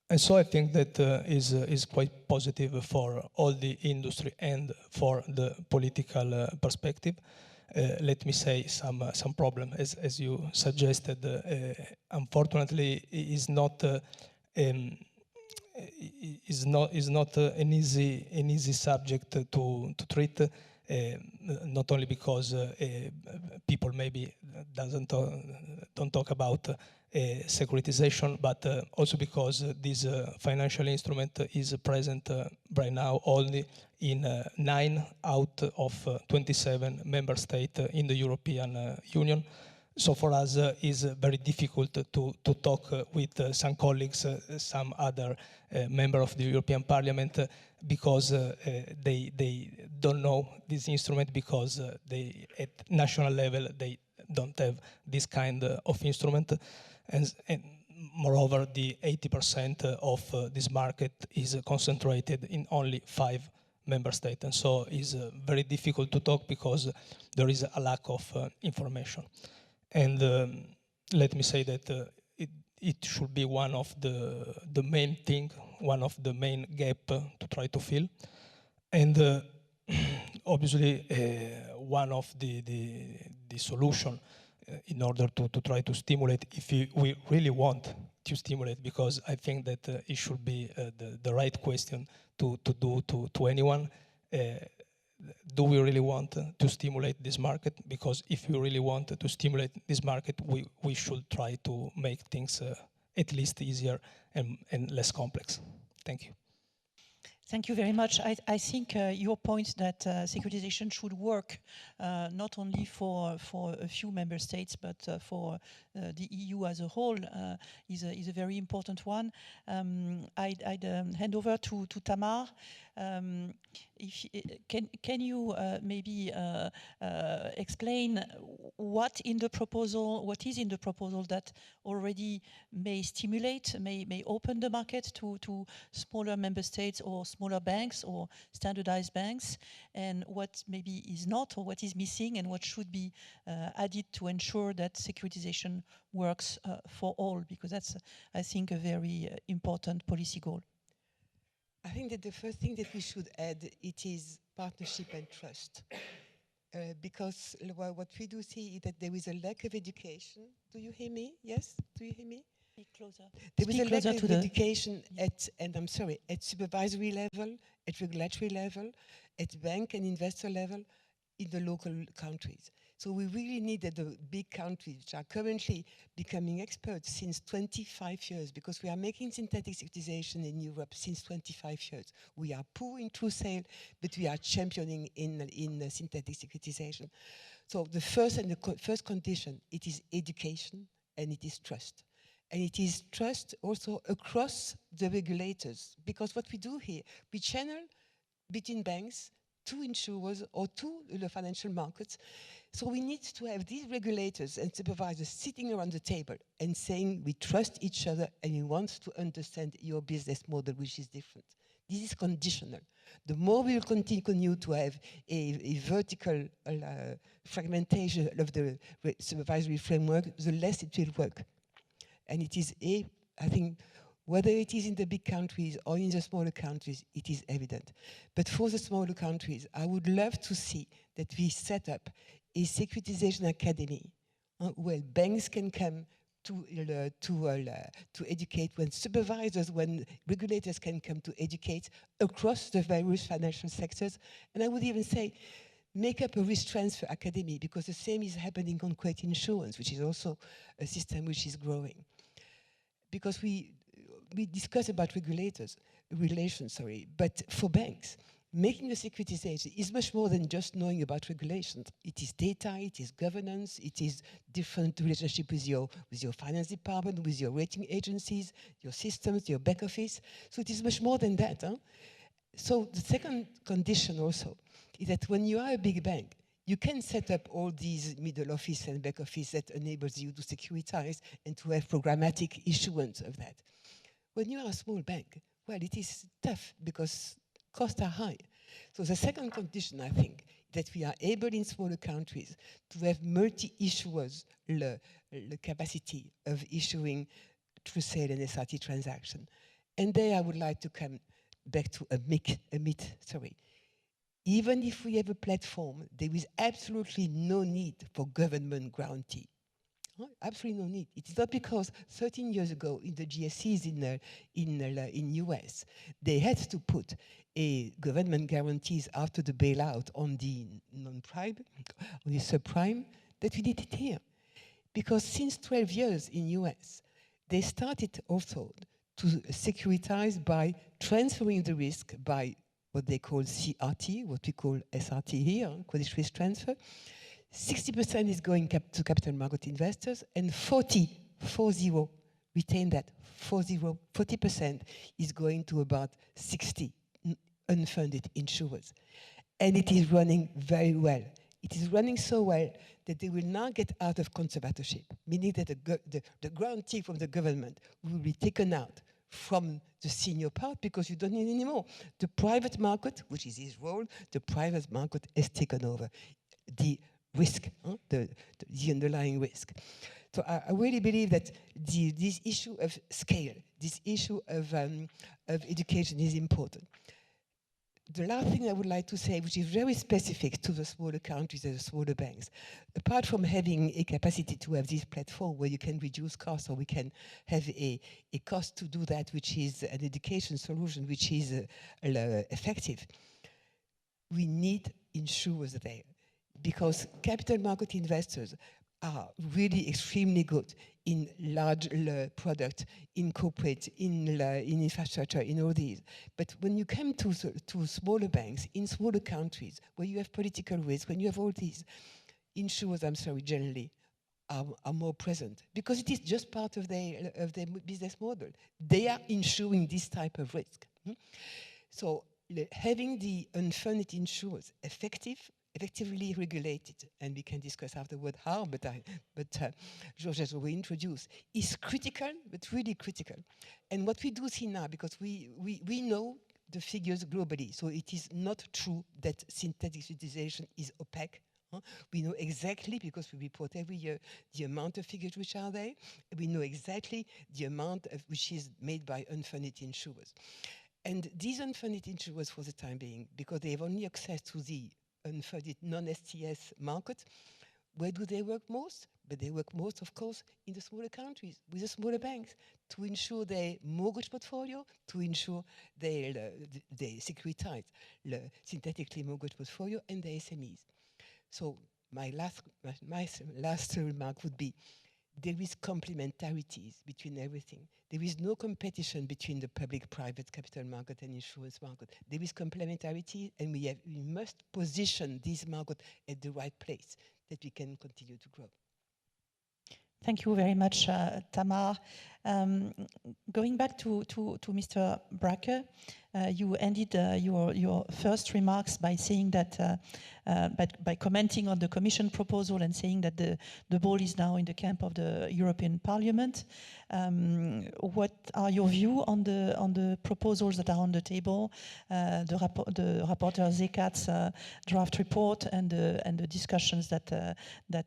And so I think that is quite positive for all the industry and for the political perspective. Let me say some problem, as you suggested. Unfortunately, is not an easy subject to treat. Not only because people maybe don't talk about securitization, but also because this financial instrument is present right now only in 9 out of 27 member states in the European Union. So for us, it's very difficult to talk with some colleagues, some other member of the European Parliament, because they don't know this instrument because they, at national level, they don't have this kind of instrument. And moreover, the 80% of this market is concentrated in only 5 member states. And so it's very difficult to talk because there is a lack of information. And let me say that it should be one of the main thing, one of the main gap to try to fill. And obviously, one of the solution in order to try to stimulate, if we really want to stimulate, because I think that it should be the right question to do to anyone. Do we really want to stimulate this market? Because if we really want to stimulate this market, we should try to make things at least easier and less complex. Thank you. Thank you very much. I think your point that securitization should work not only for a few member states, but for the EU as a whole is a very important one. I'd hand over to Tamar. Can you maybe explain what is in the proposal that already may stimulate, may open the market to smaller member states or smaller banks or standardized banks, and what maybe is not, or what is missing, and what should be added to ensure that securitization works for all, because that's, I think, a very important policy goal. I think that the first thing that we should add, it is partnership and trust. Because what we do see is that there is a lack of education. Do you hear me? Yes? Do you hear me? Speak closer. There is a lack of education at supervisory level, at regulatory level, at bank and investor level in the local countries. So we really need that the big countries, which are currently becoming experts since 25 years, because we are making synthetic securitization in Europe since 25 years. We are poor in true sale, but we are championing in synthetic securitization. So the first condition, it is education and it is trust. And it is trust also across the regulators, because what we do here, we channel between banks, to insurers or to the financial markets. So we need to have these regulators and supervisors sitting around the table and saying we trust each other and we want to understand your business model, which is different. This is conditional. The more we will continue to have a vertical fragmentation of the supervisory framework, the less it will work. And it is I think, whether it is in the big countries or in the smaller countries, it is evident. But for the smaller countries, I would love to see that we set up a securitization academy where banks can come to educate, when supervisors, when regulators can come to educate across the various financial sectors. And I would even say, make up a risk transfer academy, because the same is happening on credit insurance, which is also a system which is growing. Because we discuss about relations, but for banks, making a securitization is much more than just knowing about regulations. It is data, it is governance, it is different relationship with your finance department, with your rating agencies, your systems, your back office. So it is much more than that. So the second condition also is that when you are a big bank, you can set up all these middle office and back office that enables you to securitize and to have programmatic issuance of that. When you are a small bank, well, it is tough because costs are high. So the second condition, I think, that we are able in smaller countries to have multi-issuers, the capacity of issuing through sale and SRT transaction. And there I would like to come back to a myth. Even if we have a platform, there is absolutely no need for government guarantee. Absolutely no need. It is not because 13 years ago in the GSEs in US, they had to put a government guarantees after the bailout on the non-prime, on the subprime, that we did it here. Because since 12 years in US, they started also to securitize by transferring the risk by what they call CRT, what we call SRT here, credit risk transfer. 60% is going to capital market investors, and 40, retain that, 40% is going to about 60 unfunded insurers. And it is running very well. It is running so well that they will now get out of conservatorship, meaning that the guarantee from the government will be taken out from the senior part because you don't need any more. The private market, which is his role, the private market has taken over the risk, the underlying risk. So I really believe that this issue of scale, this issue of education is important. The last thing I would like to say, which is very specific to the smaller countries and the smaller banks, apart from having a capacity to have this platform where you can reduce costs, or we can have a cost to do that, which is an education solution, which is effective, we need insurers there. Because capital market investors are really extremely good in large product, in corporate, in infrastructure, in all these. But when you come to smaller banks, in smaller countries, where you have political risk, when you have all these, insurers, generally, are more present. Because it is just part of their business model. They are insuring this type of risk. So having the unfunded insurers effectively regulated, and we can discuss afterward how, but George has already introduced, is critical, but really critical. And what we do see now, because we know the figures globally, so it is not true that synthetic securitization is opaque. We know exactly, because we report every year, the amount of figures which are there. We know exactly the amount of which is made by unfunded insurers. And these unfunded insurers, for the time being, because they have only access to the unfunded non-STS market, where do they work most? But they work most, of course, in the smaller countries, with the smaller banks, to ensure their mortgage portfolio, to ensure they securitize the synthetically mortgage portfolio and the SMEs. So my last remark would be, there is complementarities between everything. There is no competition between the public-private capital market and insurance market. There is complementarity, and we must position this market at the right place that we can continue to grow. Thank you very much, Tamar. Going back to Mr. Brakke, you ended your first remarks by saying that, by commenting on the Commission proposal and saying that the ball is now in the camp of the European Parliament. What are your views on the proposals that are on the table, the rapporteur Zekat's draft report, and the discussions that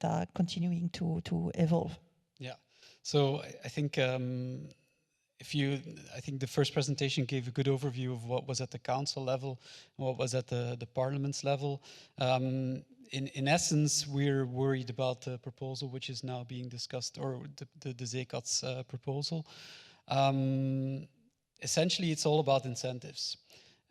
are continuing to evolve? Yeah. So I think I think the first presentation gave a good overview of what was at the council level and what was at the parliament's level. In essence, we're worried about the proposal which is now being discussed, or the Zekat's proposal. Essentially, it's all about incentives.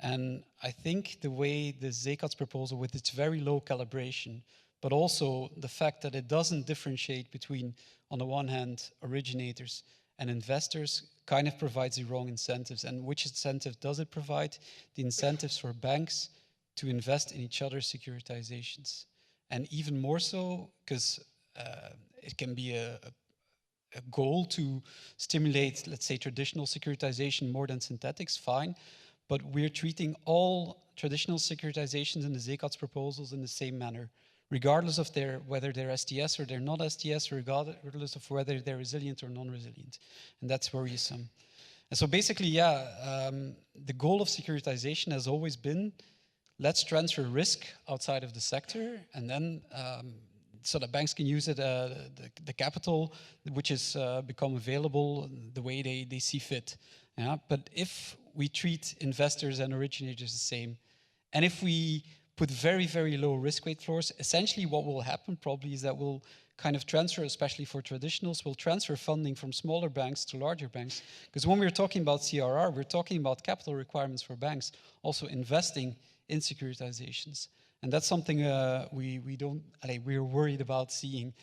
And I think the way the Zekat's proposal, with its very low calibration, but also the fact that it doesn't differentiate between, on the one hand, originators and investors, kind of provides the wrong incentives. And which incentive does it provide? The incentives for banks to invest in each other's securitizations. And even more so, because it can be a goal to stimulate, let's say, traditional securitization more than synthetics, fine. But we're treating all traditional securitizations in the Zekat's proposals in the same manner, regardless of whether they're STS or they're not STS, regardless of whether they're resilient or non-resilient. And that's worrisome. And so basically, yeah, the goal of securitization has always been, let's transfer risk outside of the sector, and then so that banks can use it, the capital which has become available the way they see fit. Yeah? But if we treat investors and originators the same, and if we put very, very low risk weight floors, essentially what will happen probably is that we'll kind of transfer, especially for traditionals, we'll transfer funding from smaller banks to larger banks. Because when we're talking about CRR, we're talking about capital requirements for banks, also investing in securitizations. And that's something we're worried about seeing.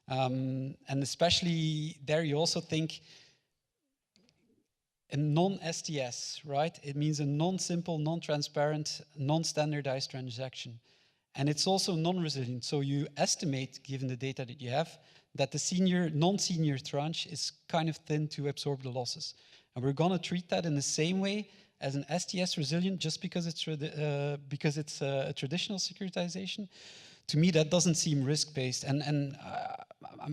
And especially there, you also think a non-STS, right? It means a non-simple, non-transparent, non-standardized transaction. And it's also non-resilient. So you estimate, given the data that you have, that the non-senior tranche is kind of thin to absorb the losses. And we're going to treat that in the same way as an STS resilient just because it's a traditional securitization. To me, that doesn't seem risk-based. And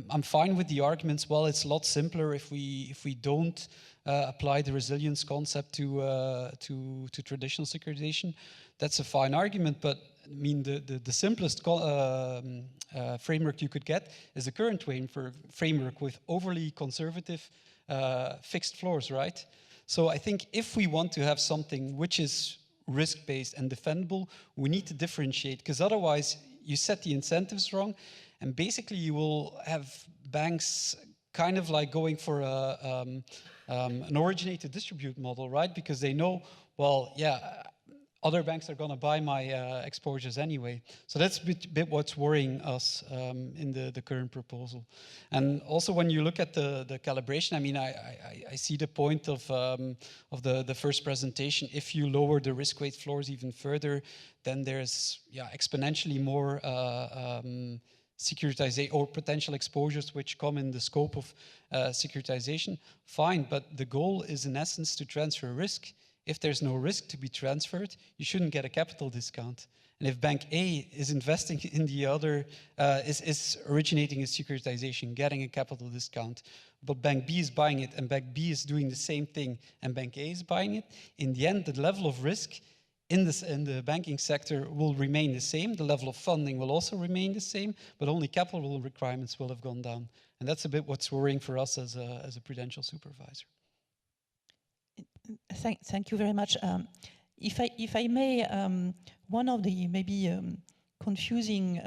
I'm fine with the arguments. Well, it's a lot simpler if we don't apply the resilience concept to traditional securitization. That's a fine argument, but I mean the simplest framework you could get is the current framework with overly conservative fixed floors, right? So I think if we want to have something which is risk-based and defendable, we need to differentiate, because otherwise you set the incentives wrong, and basically you will have banks kind of like going for an originate to distribute model, right? Because they know, well, yeah, other banks are going to buy my exposures anyway. So that's a bit what's worrying us in the current proposal. And also when you look at the calibration, I mean, I see the point of the first presentation. If you lower the risk weight floors even further, then there's exponentially more securitization or potential exposures which come in the scope of securitization. Fine, but the goal is in essence to transfer risk. If there's no risk to be transferred, you shouldn't get a capital discount. And if Bank A is investing in the other, is originating a securitization, getting a capital discount, but Bank B is buying it and Bank B is doing the same thing and Bank A is buying it, in the end, the level of risk in the banking sector will remain the same. The level of funding will also remain the same, but only capital requirements will have gone down. And that's a bit what's worrying for us as a prudential supervisor. Thank you very much. If I may, one of the maybe confusing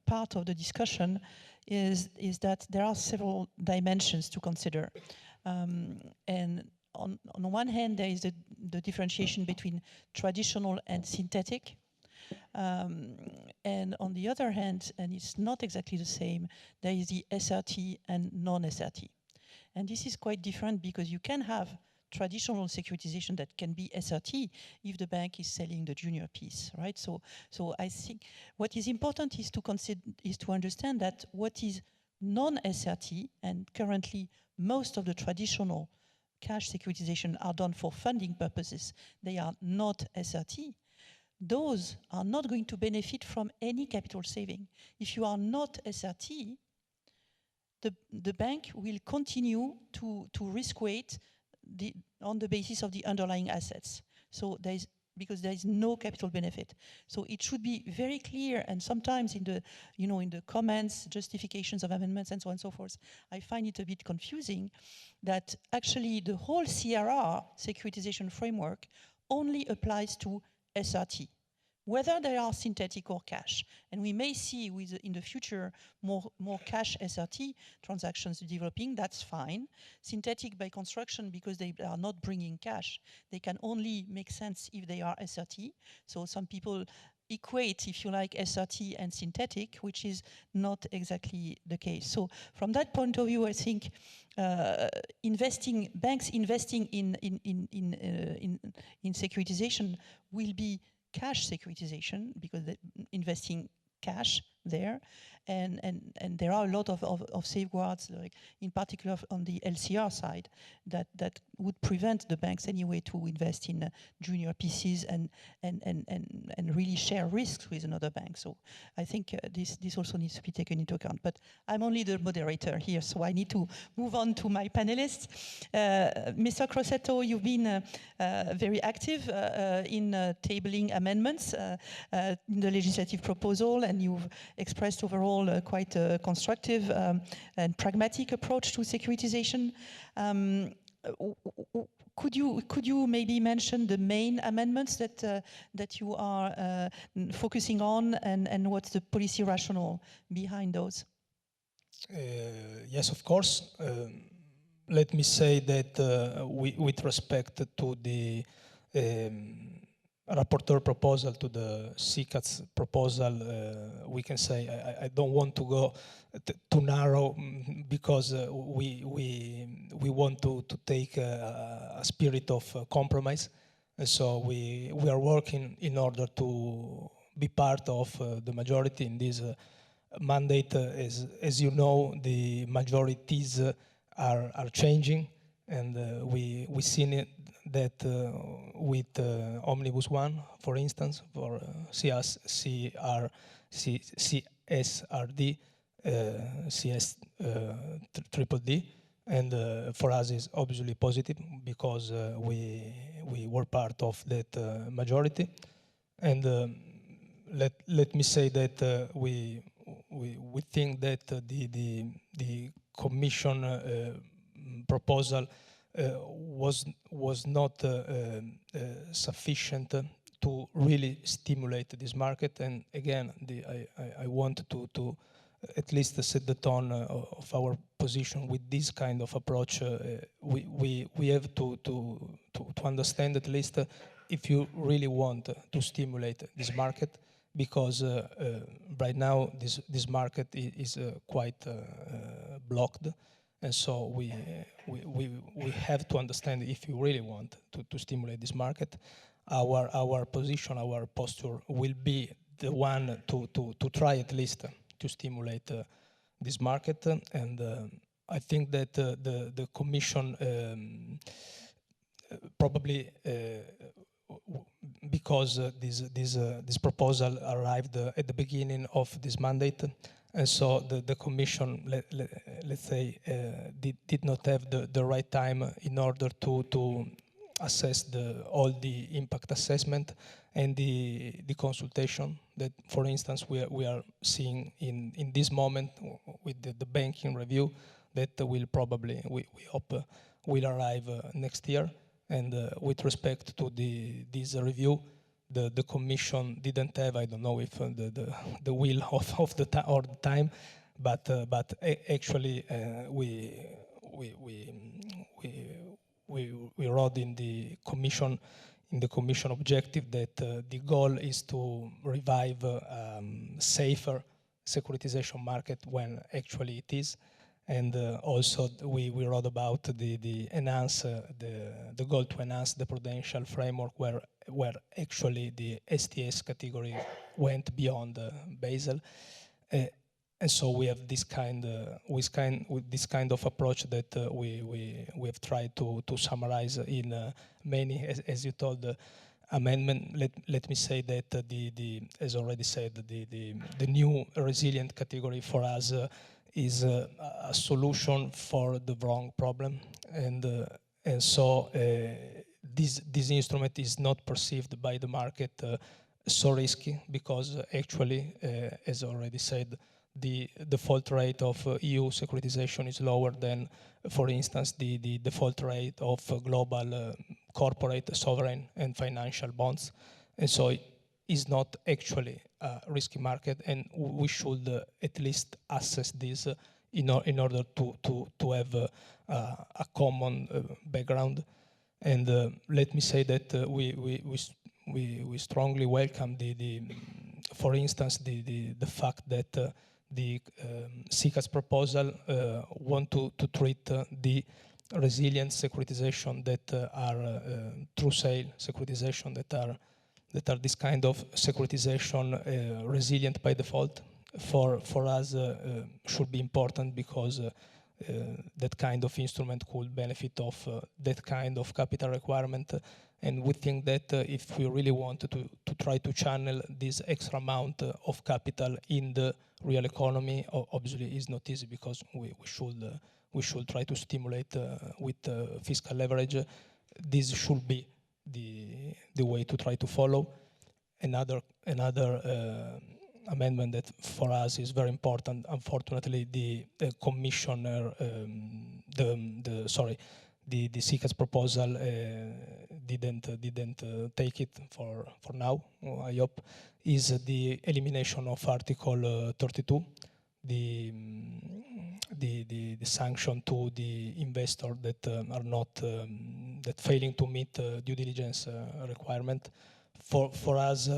part of the discussion is that there are several dimensions to consider. And on one hand, there is the differentiation between traditional and synthetic. And on the other hand, and it's not exactly the same, there is the SRT and non-SRT. And this is quite different because you can have traditional securitization that can be SRT if the bank is selling the junior piece, right? So I think what is important is to understand that what is non-SRT, and currently most of the traditional cash securitization are done for funding purposes, they are not SRT, those are not going to benefit from any capital saving. If you are not SRT, the bank will continue to risk weight on the basis of the underlying assets. So because there is no capital benefit. So it should be very clear, and sometimes in the, in the comments, justifications of amendments and so on and so forth, I find it a bit confusing that actually the whole CRR, securitization framework, only applies to SRT, whether they are synthetic or cash. And we may see in the future more cash SRT transactions developing, that's fine. Synthetic by construction, because they are not bringing cash, they can only make sense if they are SRT. So some people equate, if you like, SRT and synthetic, which is not exactly the case. So from that point of view, I think banks investing in securitization will be cash securitization, because they're investing cash there, and there are a lot of safeguards, like in particular on the LCR side, that would prevent the banks anyway to invest in junior PCs and really share risks with another bank. So I think this also needs to be taken into account. But I'm only the moderator here, so I need to move on to my panelists. Mr. Crosetto, you've been very active in tabling amendments in the legislative proposal, and you've expressed overall quite a constructive and pragmatic approach to securitization. Could you maybe mention the main amendments that you are focusing on, and what's the policy rationale behind those? Yes, of course. Let me say that with respect to the rapporteur proposal, to the CCAT's proposal, we can say I don't want to go too narrow, because we want to take a spirit of compromise. And so we are working in order to be part of the majority in this mandate. As you know, the majorities are changing, and we seen it that with Omnibus 1, for instance, for CSRD, CS triple D, and for us is obviously positive, because we were part of that majority. And let me say that we think that the Commission proposal was not sufficient to really stimulate this market. And again, I want to at least set the tone of our position with this kind of approach. We have to understand, at least, if you really want to stimulate this market, because right now this market is quite blocked. And so we have to understand, if you really want to stimulate this market, our position, our posture will be the one to try at least to stimulate this market. And I think that the Commission probably, because this proposal arrived at the beginning of this mandate, and so the Commission, let's say, did not have the right time in order to assess all the impact assessment and the consultation that, for instance, we are seeing in this moment with the banking review that will probably, we hope, will arrive next year. And with respect to this review, the Commission didn't have, I don't know if the will of the time, but actually we wrote in the Commission objective that the goal is to revive safer securitization market when actually it is. And also we wrote about the goal to enhance the prudential framework where actually the STS category went beyond Basel. and so we have this with this kind of approach that we have tried to summarize in many, as you told, amendment. Let me say that as already said, the new resilient category for us is a solution for the wrong problem, and so this instrument is not perceived by the market so risky, because actually, as already said, the default rate of EU securitization is lower than, for instance, the default rate of global corporate, sovereign, and financial bonds. And so it is not actually a risky market, and we should at least assess this in order to have a common background. And let me say that we strongly welcome for instance, the fact that the SICA's proposal want to treat the resilient securitization that are true sale securitization, that are this kind of securitization resilient by default. For us should be important, because that kind of instrument could benefit of that kind of capital requirement. And we think that if we really want to try to channel this extra amount of capital in the real economy, obviously is not easy, because we should try to stimulate with fiscal leverage. This should be the way to try to follow. Another amendment that for us is very important, unfortunately, the commissioner, the SICA's proposal didn't take it for now, I hope, is the elimination of Article 32, the sanction to the investor that are not that failing to meet due diligence requirement. For us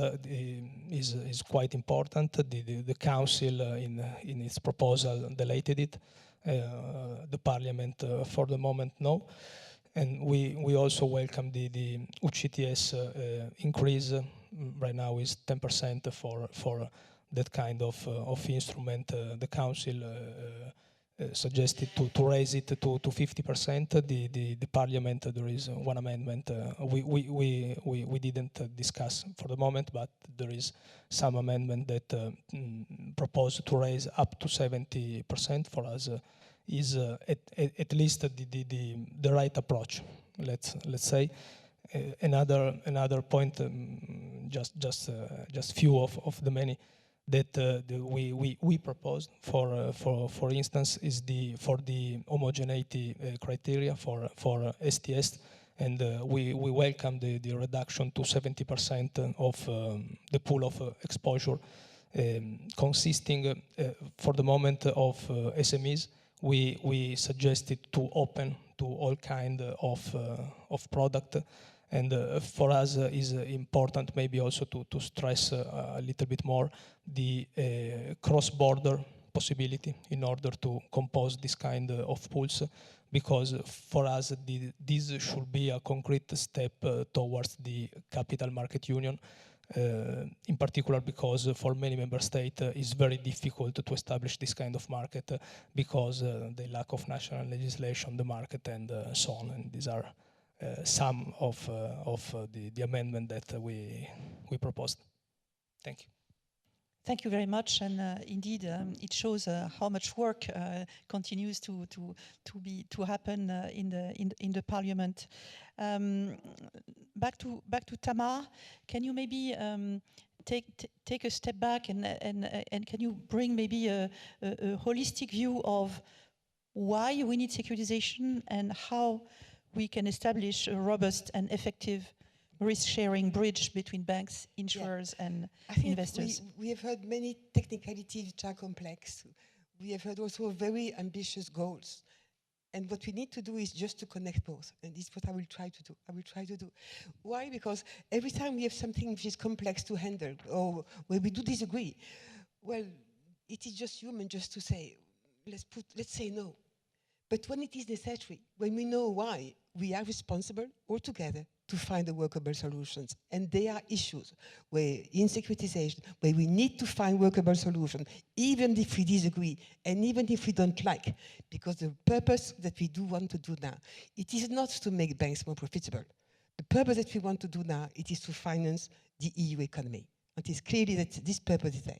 is quite important. The council in its proposal deleted it. The parliament for the moment no, and we also welcome the UCTS increase. Right now is 10% for that kind of instrument. The council suggested to raise it to 50%. The parliament, there is one amendment we didn't discuss for the moment, but there is some amendment that propose to raise up to 70%. For us is at least the right approach. Let's say another point, just few of the many that we proposed for instance is for the homogeneity criteria for STS, and we welcome the reduction to 70% of the pool of exposure, consisting for the moment of SMEs. We suggested to open to all kind of product. And for us is important maybe also to stress a little bit more the cross-border possibility in order to compose this kind of pools, because for us this should be a concrete step towards the capital market union, in particular because for many member states it's very difficult to establish this kind of market because the lack of national legislation, the market, and so on. And these are some of the amendment that we proposed. Thank you. Thank you very much, and indeed, it shows how much work continues to happen in the Parliament. Back to Tamar, can you maybe take a step back and can you bring maybe a holistic view of why we need securitization and how we can establish a robust and effective risk-sharing bridge between banks, insurers, and investors? We have heard many technicalities which are complex. We have heard also very ambitious goals. And what we need to do is just to connect both. And this is what I will try to do. Why? Because every time we have something which is complex to handle, or where we do disagree, well, it is just human just to say, let's say no. But when it is necessary, when we know why, we are responsible all together to find the workable solutions. And there are issues where in securitization, where we need to find workable solutions, even if we disagree and even if we don't like, because the purpose that we do want to do now, it is not to make banks more profitable. The purpose that we want to do now, it is to finance the EU economy. It is clearly that this purpose is there.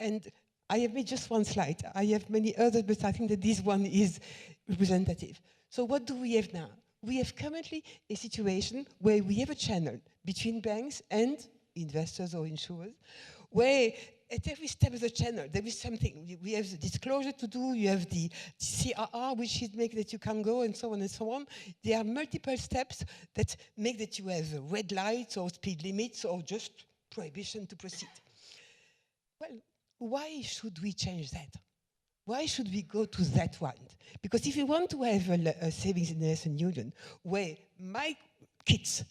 And I have made just one slide. I have many others, but I think that this one is representative. So what do we have now? We have currently a situation where we have a channel between banks and investors or insurers, where at every step of the channel, there is something. We have the disclosure to do, you have the CRR, which is make that you can go, and so on and so on. There are multiple steps that make that you have red lights or speed limits or just prohibition to proceed. Well, why should we change that? Why should we go to that one? Because if you want to have a savings in the European Union where my kids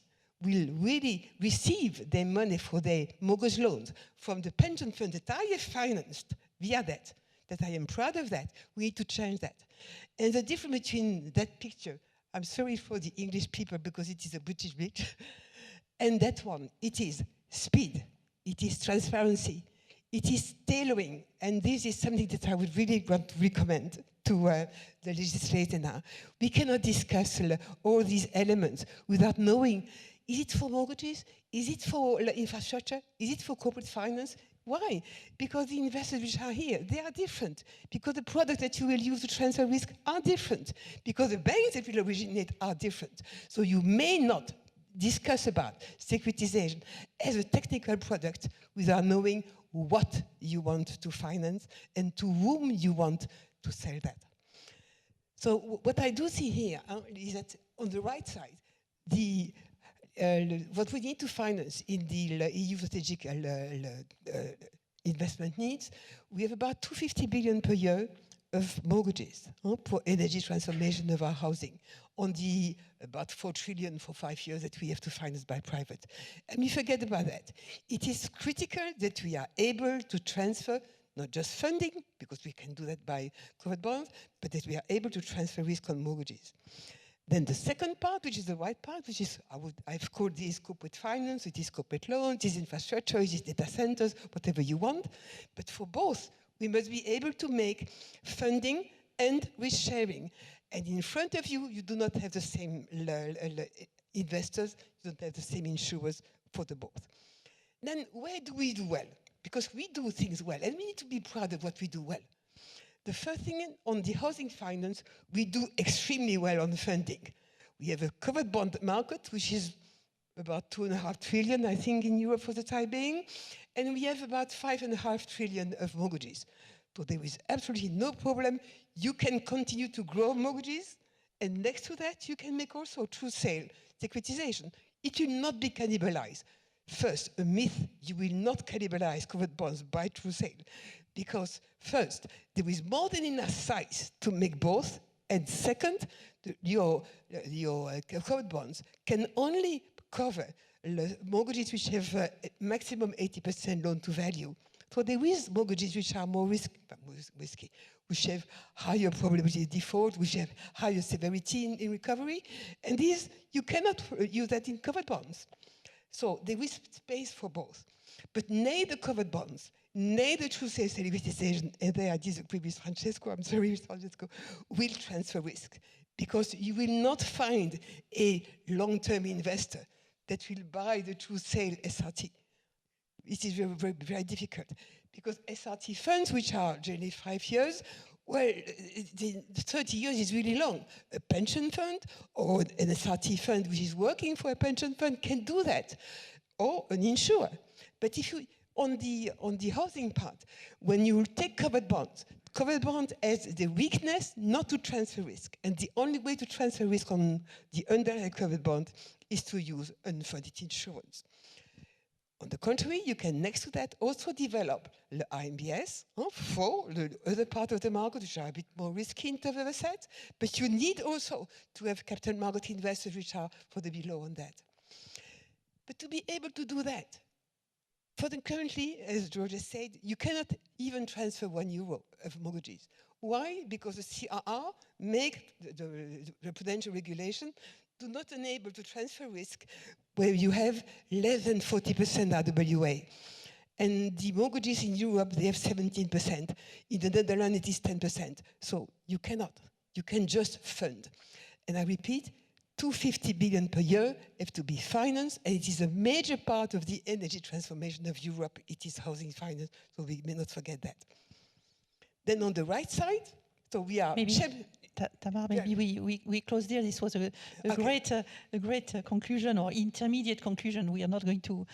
will really receive their money for their mortgage loans from the pension fund that I have financed via that I am proud of that, we need to change that. And the difference between that picture, I'm sorry for the English people because it is a British picture, and that one, it is speed, it is transparency, it is tailoring, and this is something that I would really want to recommend to the legislator now. We cannot discuss all these elements without knowing, is it for mortgages? Is it for infrastructure? Is it for corporate finance? Why? Because the investors which are here, they are different. Because the products that you will use to transfer risk are different. Because the banks that will originate are different. So you may not discuss about securitization as a technical product without knowing what you want to finance and to whom you want to sell that. So what I do see here is that on the right side, what we need to finance in the EU strategic investment needs, we have about 250 billion per year of mortgages for energy transformation of our housing on the about 4 trillion for 5 years that we have to finance by private. And we forget about that. It is critical that we are able to transfer not just funding, because we can do that by covered bonds, but that we are able to transfer risk on mortgages. Then the second part, which is the right part, which is, I've called this corporate finance, it is corporate loans, it is infrastructure, it is data centers, whatever you want. But for both, we must be able to make funding and risk sharing. And in front of you, you do not have the same investors, you don't have the same insurers for the both. Then where do we do well? Because we do things well, and we need to be proud of what we do well. The first thing, on the housing finance, we do extremely well on funding. We have a covered bond market, which is about 2.5 trillion, I think, in Europe for the time being. And we have about 5.5 trillion of mortgages. So there is absolutely no problem. You can continue to grow mortgages. And next to that, you can make also true sale securitization. It will not be cannibalized. First, a myth, you will not cannibalize covered bonds by true sale. Because first, there is more than enough size to make both. And second, your covered bonds can only cover mortgages which have maximum 80% loan to value. So there is mortgages which are more risky, which have higher probability of default, which have higher severity in recovery. And these, you cannot use that in covered bonds. So there is space for both. But neither covered bonds, neither true sale securitization, and there I disagree with Francesco, I'm sorry, Francesco, will transfer risk. Because you will not find a long-term investor that will buy the true sale SRT. It is very, very, very difficult. Because SRT funds, which are generally 5 years, well, the 30 years is really long. A pension fund or an SRT fund which is working for a pension fund can do that, or an insurer. But if you, on the housing part, when you take covered bonds has the weakness not to transfer risk. And the only way to transfer risk on the underlying covered bond is to use unfunded insurance. On the contrary, you can next to that also develop the IMBS for the other part of the market, which are a bit more risky in terms of assets, but you need also to have capital market investors which are for the below on that. But to be able to do that, for the currently, as George has said, you cannot even transfer €1 of mortgages. Why? Because the CRR make the prudential regulation do not enable to transfer risk where you have less than 40% RWA. And the mortgages in Europe, they have 17%. In the Netherlands, it is 10%. So you cannot. You can just fund. And I repeat, 250 billion per year have to be financed, and it is a major part of the energy transformation of Europe. It is housing finance, so we may not forget that. Then on the right side, so we are... Maybe, Tamar, maybe we close there. This was a great conclusion or intermediate conclusion. We are not going to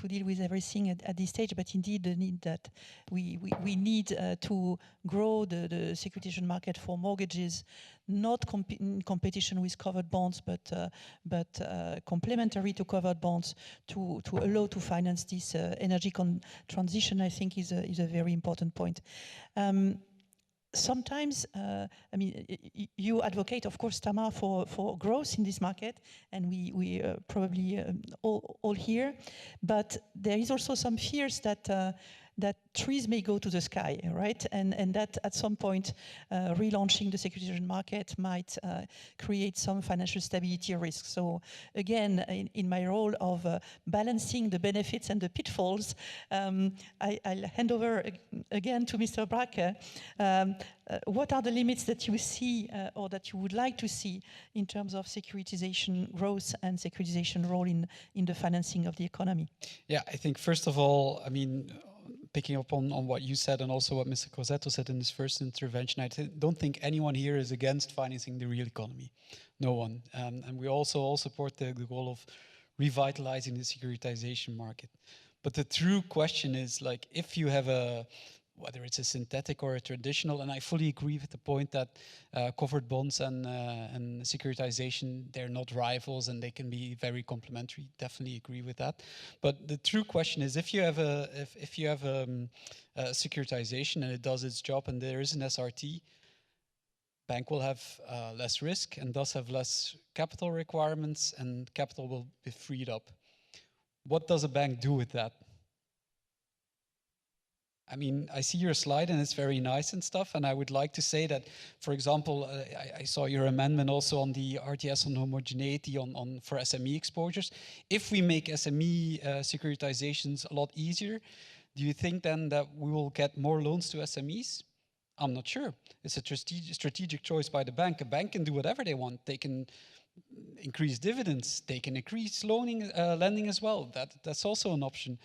deal with everything at this stage, but indeed the need that we need to grow the securitization market for mortgages, not in competition with covered bonds, but complementary to covered bonds to allow to finance this energy transition, I think is a very important point. Sometimes, I mean, you advocate, of course, Tamar, for growth in this market, and we probably all here. But there is also some fears that that trees may go to the sky, right? And that at some point, relaunching the securitization market might create some financial stability risks. So again, in my role of balancing the benefits and the pitfalls, I'll hand over again to Mr. Braque. What are the limits that you see or that you would like to see in terms of securitization growth and securitization role in the financing of the economy? Yeah, I think first of all, I mean, picking up on what you said and also what Mr. Crosetto said in his first intervention, I don't think anyone here is against financing the real economy. No one. And we also all support the goal of revitalizing the securitization market. But the true question is, like, if you have whether it's a synthetic or a traditional, and I fully agree with the point that covered bonds and securitization, they're not rivals and they can be very complementary. Definitely agree with that. But the true question is, if you have a securitization and it does its job and there is an SRT, bank will have less risk and thus have less capital requirements, and capital will be freed up. What does a bank do with that? I mean, I see your slide and it's very nice and stuff. And I would like to say that, for example, I saw your amendment also on the RTS on homogeneity for SME exposures. If we make SME securitizations a lot easier, do you think then that we will get more loans to SMEs? I'm not sure. It's a strategic choice by the bank. A bank can do whatever they want. They can increase dividends, they can increase lending as well. That's also an option.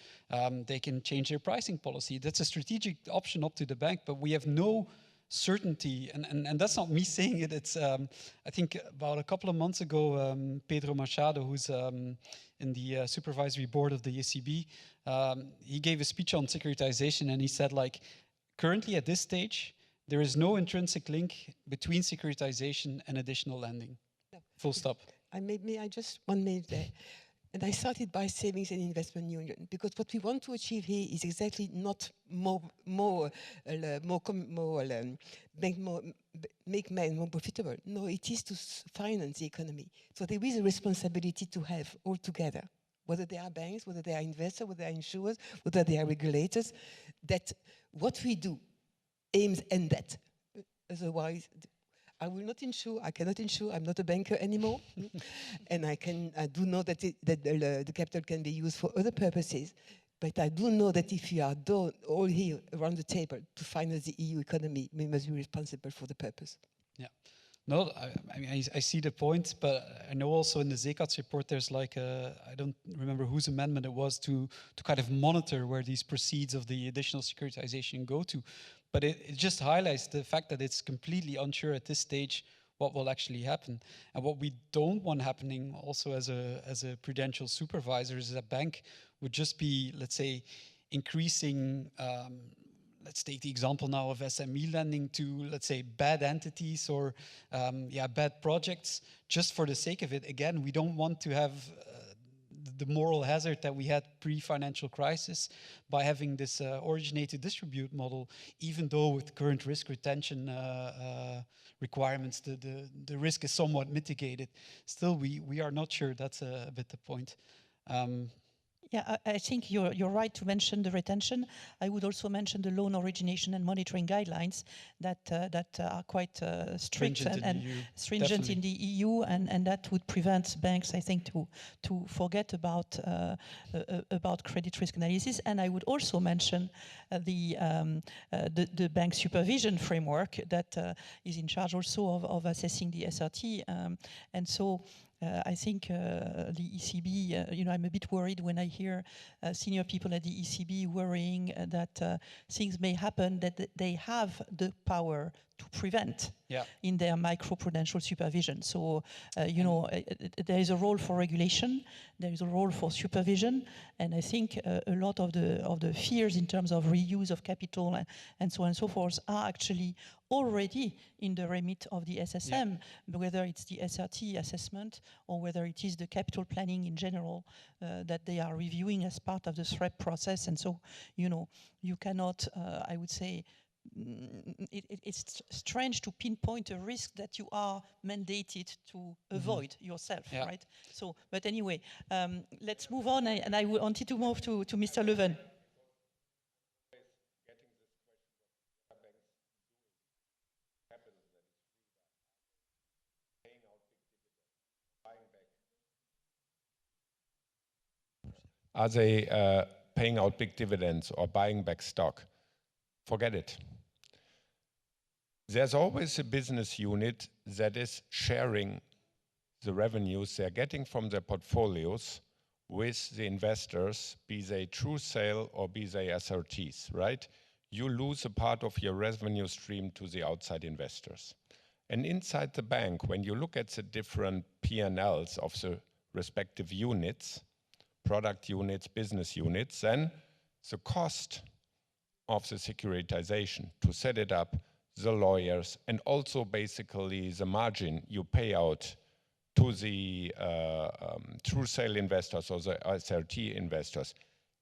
They can change their pricing policy. That's a strategic option up to the bank, but we have no certainty, and that's not me saying it. It's I think about a couple of months ago, Pedro Machado, who's in the supervisory board of the ECB, he gave a speech on securitization, and he said, like, currently at this stage, there is no intrinsic link between securitization and additional lending. Full stop. I just 1 minute there. And I started by savings and investment union, because what we want to achieve here is exactly not make men more profitable. No, it is to finance the economy. So there is a responsibility to have all together, whether they are banks, whether they are investors, whether they are insurers, whether they are regulators, that what we do aims at that. Otherwise, I will not insure, I cannot insure, I'm not a banker anymore. And I do know that the capital can be used for other purposes. But I do know that if we are all here around the table to finance the EU economy, we must be responsible for the purpose. Yeah. No, I mean, I see the point, but I know also in the Zekats report, there's like I don't remember whose amendment it was to kind of monitor where these proceeds of the additional securitization go to. But it just highlights the fact that it's completely unsure at this stage what will actually happen. And what we don't want happening also as a prudential supervisor is that bank would just be, let's say, increasing, let's take the example now of SME lending to, let's say, bad entities or bad projects just for the sake of it. Again, we don't want to have the moral hazard that we had pre-financial crisis by having this originate to distribute model, even though with current risk retention requirements, the risk is somewhat mitigated. Still, we are not sure. That's a bit the point. Yeah, I think you're right to mention the retention. I would also mention the loan origination and monitoring guidelines that are quite strict Stringent in and the EU, stringent definitely. in the EU, and that would prevent banks, I think, to forget about credit risk analysis. And I would also mention the bank supervision framework that is in charge also of assessing the SRT, and so. I think the ECB, I'm a bit worried when I hear senior people at the ECB worrying that things may happen that they have the power to prevent in their microprudential supervision. So, there is a role for regulation, there is a role for supervision, and I think a lot of the fears in terms of reuse of capital and so on and so forth are actually already in the remit of the SSM, whether it's the SRT assessment or whether it is the capital planning in general that they are reviewing as part of the SREP process. And so, you cannot, I would say, it's strange to pinpoint a risk that you are mandated to avoid yourself, right? So, but anyway, let's move on, and I wanted to move to Mr. Leuven. Are they paying out big dividends or buying back stock? Forget it. There's always a business unit that is sharing the revenues they're getting from their portfolios with the investors, be they true sale or be they SRTs, right? You lose a part of your revenue stream to the outside investors. And inside the bank, when you look at the different P&Ls of the respective units, product units, business units, then the cost of the securitization to set it up, the lawyers, and also basically the margin you pay out to the true sale investors or the SRT investors,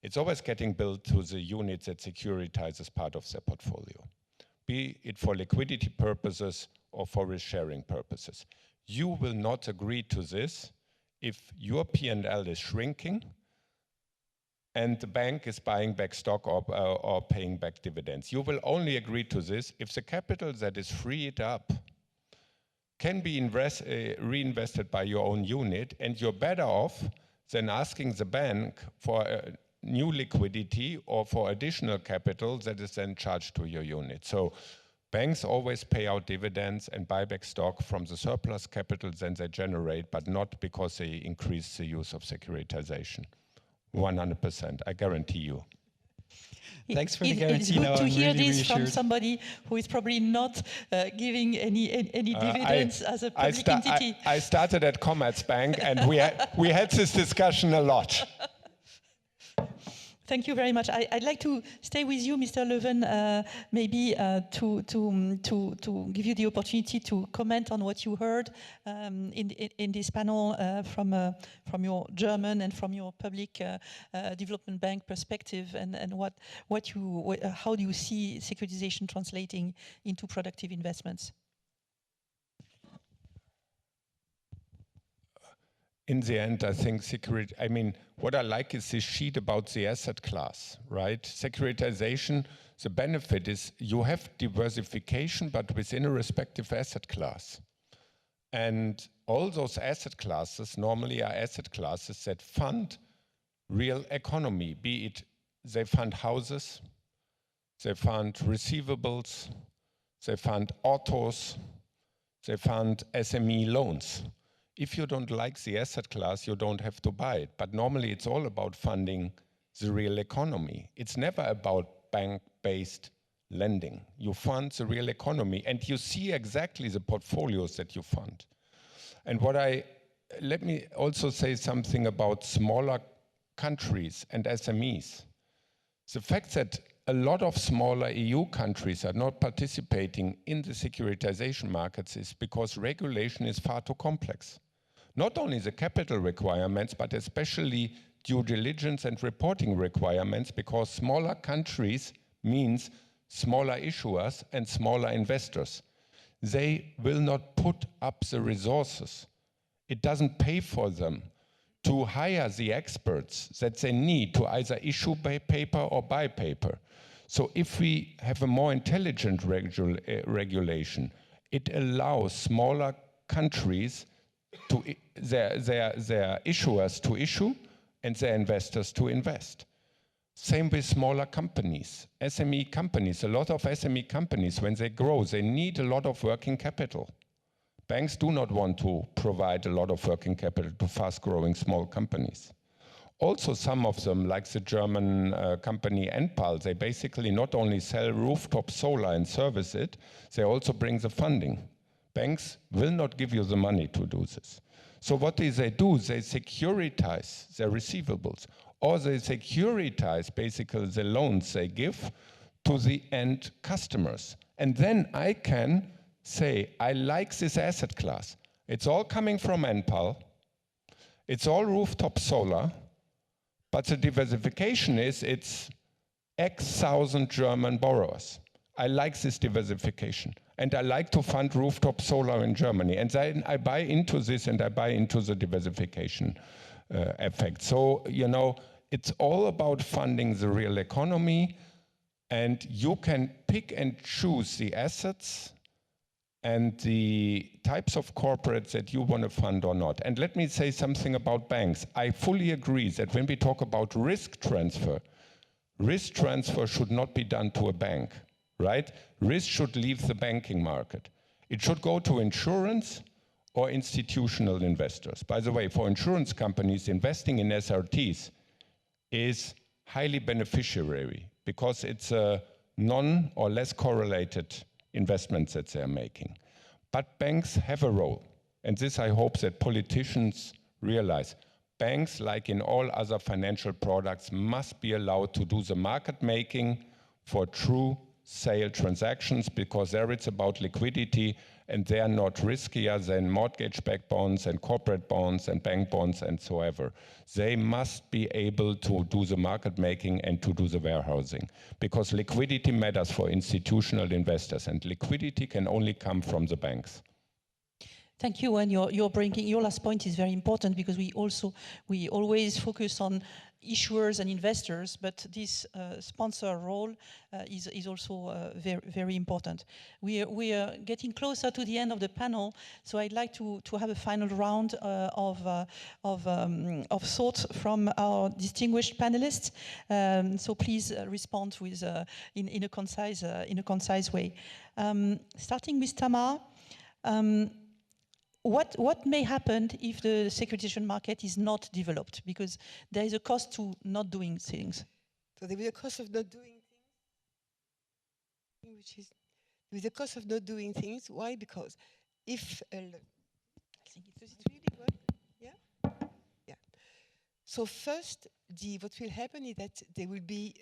it's always getting billed to the units that securitize as part of their portfolio, be it for liquidity purposes or for risk sharing purposes. You will not agree to this if your P&L is shrinking and the bank is buying back stock or paying back dividends. You will only agree to this if the capital that is freed up can be reinvested by your own unit, and you're better off than asking the bank for new liquidity or for additional capital that is then charged to your unit. So banks always pay out dividends and buy back stock from the surplus capital then they generate, but not because they increase the use of securitization. 100%, I guarantee you. Thanks for the guarantee. It's good now to I'm hear really this from reassured. somebody who is probably not giving any dividends as a public entity. I started at Commerzbank and we had this discussion a lot. Thank you very much. I'd like to stay with you, Mr. Leuven, maybe to give you the opportunity to comment on what you heard in this panel from your German and from your public development bank perspective, and how do you see securitization translating into productive investments? In the end, I think what I like is this sheet about the asset class, right? Securitization, the benefit is you have diversification, but within a respective asset class. And all those asset classes normally are asset classes that fund real economy, be it they fund houses, they fund receivables, they fund autos, they fund SME loans. If you don't like the asset class, you don't have to buy it. But normally it's all about funding the real economy. It's never about bank-based lending. You fund the real economy and you see exactly the portfolios that you fund. And let me also say something about smaller countries and SMEs. The fact that a lot of smaller EU countries are not participating in the securitization markets is because regulation is far too complex. Not only the capital requirements, but especially due diligence and reporting requirements, because smaller countries means smaller issuers and smaller investors. They will not put up the resources. It doesn't pay for them to hire the experts that they need to either issue paper or buy paper. So if we have a more intelligent regulation, it allows smaller countries to their issuers to issue and their investors to invest. Same with smaller companies, SME companies. A lot of SME companies, when they grow, they need a lot of working capital. Banks do not want to provide a lot of working capital to fast-growing small companies. Also, some of them, like the German company Enpal, they basically not only sell rooftop solar and service it, they also bring the funding. Banks will not give you the money to do this. So what do? They securitize their receivables, or they securitize basically the loans they give to the end customers. And then I can say, I like this asset class. It's all coming from Enpal. It's all rooftop solar. But the diversification is, it's X thousand German borrowers. I like this diversification. And I like to fund rooftop solar in Germany. And then I buy into this and I buy into the diversification effect. So, you know, it's all about funding the real economy. And you can pick and choose the assets and the types of corporates that you want to fund or not. And let me say something about banks. I fully agree that when we talk about risk transfer should not be done to a bank, right? Risk should leave the banking market. It should go to insurance or institutional investors. By the way, for insurance companies, investing in SRTs is highly beneficiary because it's a non or less correlated investments that they're making. But banks have a role, and this I hope that politicians realize. Banks, like in all other financial products, must be allowed to do the market making for true sale transactions, because there it's about liquidity, and they are not riskier than mortgage-backed bonds and corporate bonds and bank bonds and so ever. They must be able to do the market making and to do the warehousing, because liquidity matters for institutional investors, and liquidity can only come from the banks. Thank you, and your last point is very important, because we always focus on issuers and investors, but this sponsor role is also very important. We are getting closer to the end of the panel, so I'd like to have a final round of thoughts from our distinguished panelists. So please respond with in a concise way. Starting with Tamar. What may happen if the securitization market is not developed? Because there is a cost to not doing things. So there is a cost of not doing things, there is a cost of not doing things. Why? Because if I think it's really good. Yeah. Yeah. So first, what will happen is that there will be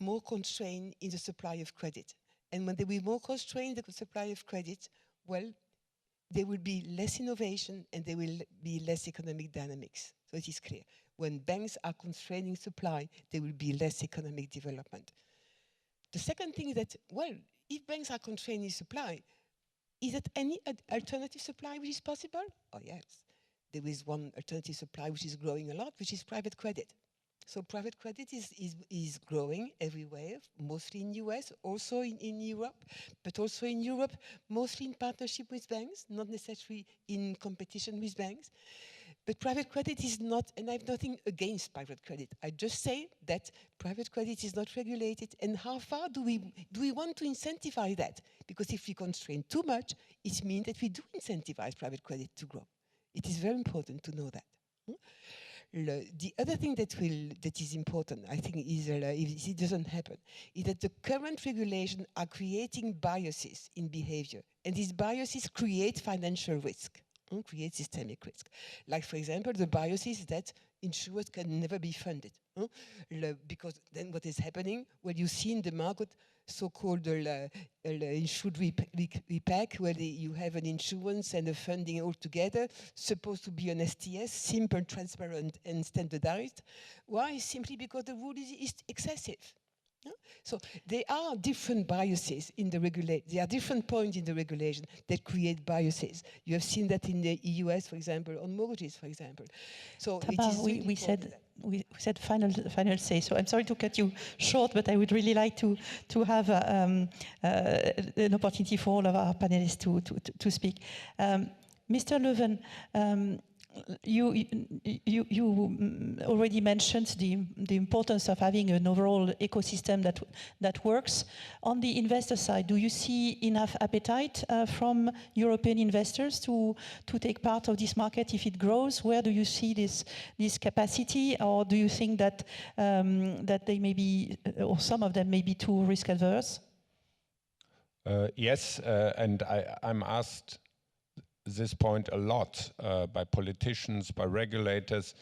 more constraint in the supply of credit, and when there will be more constraint in the supply of credit, well, there will be less innovation and there will be less economic dynamics. So it is clear. When banks are constraining supply, there will be less economic development. The second thing is that, well, if banks are constraining supply, is there any alternative supply which is possible? Oh yes, there is one alternative supply which is growing a lot, which is private credit. So private credit is growing everywhere, mostly in US, also in Europe, but also in Europe, mostly in partnership with banks, not necessarily in competition with banks. But private credit is not, and I have nothing against private credit. I just say that private credit is not regulated, and how far do we want to incentivize that? Because if we constrain too much, it means that we do incentivize private credit to grow. It is very important to know that. The other thing that is important, I think, is if it doesn't happen, is that the current regulations are creating biases in behavior, and these biases create financial risk, create systemic risk. Like, for example, the bias is that insurers can never be funded, because then what is happening? Well, you see in the market so-called insured repack, where you have an insurance and a funding all together, supposed to be an STS, simple, transparent, and standardized. Why? Simply because the rule is excessive. Yeah? So there are different biases in the regulation. There are different points in the regulation that create biases. You have seen that in the US, for example, on mortgages, for example. So it Tamar, is really we important said we said final say. So I'm sorry to cut you short, but I would really like to have an opportunity for all of our panelists to speak. Mr. Leuven, you already mentioned the importance of having an overall ecosystem that works. On the investor side, do you see enough appetite from European investors to take part of this market if it grows? Where do you see this capacity, or do you think that that they may be, or some of them may be too risk adverse? Yes, and I'm asked this point a lot by politicians, by regulators.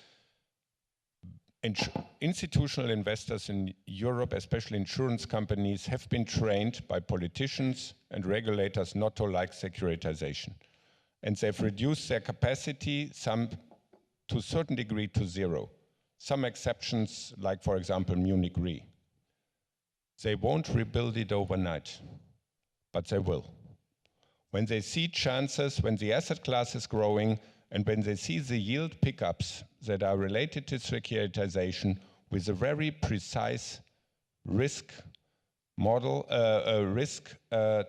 Institutional investors in Europe, especially insurance companies, have been trained by politicians and regulators not to like securitization. And they've reduced their capacity, some to a certain degree, to zero. Some exceptions, like for example Munich Re. They won't rebuild it overnight, but they will. When they see chances, when the asset class is growing, and when they see the yield pickups that are related to securitization with a very precise risk model, risk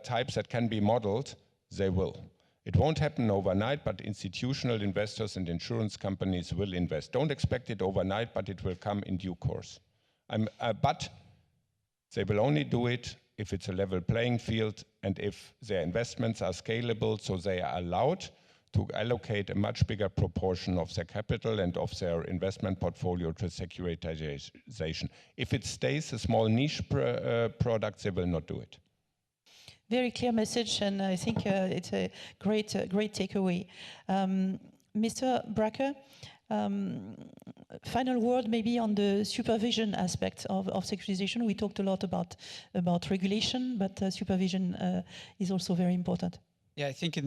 types that can be modeled, they will. It won't happen overnight, but institutional investors and insurance companies will invest. Don't expect it overnight, but it will come in due course. But they will only do it if it's a level playing field and if their investments are scalable, so they are allowed to allocate a much bigger proportion of their capital and of their investment portfolio to securitization. If it stays a small niche product, they will not do it. Very clear message, and I think it's a great takeaway. Mr. Bracker, final word maybe on the supervision aspect of securitization. We talked a lot about regulation, but supervision is also very important. Yeah, I think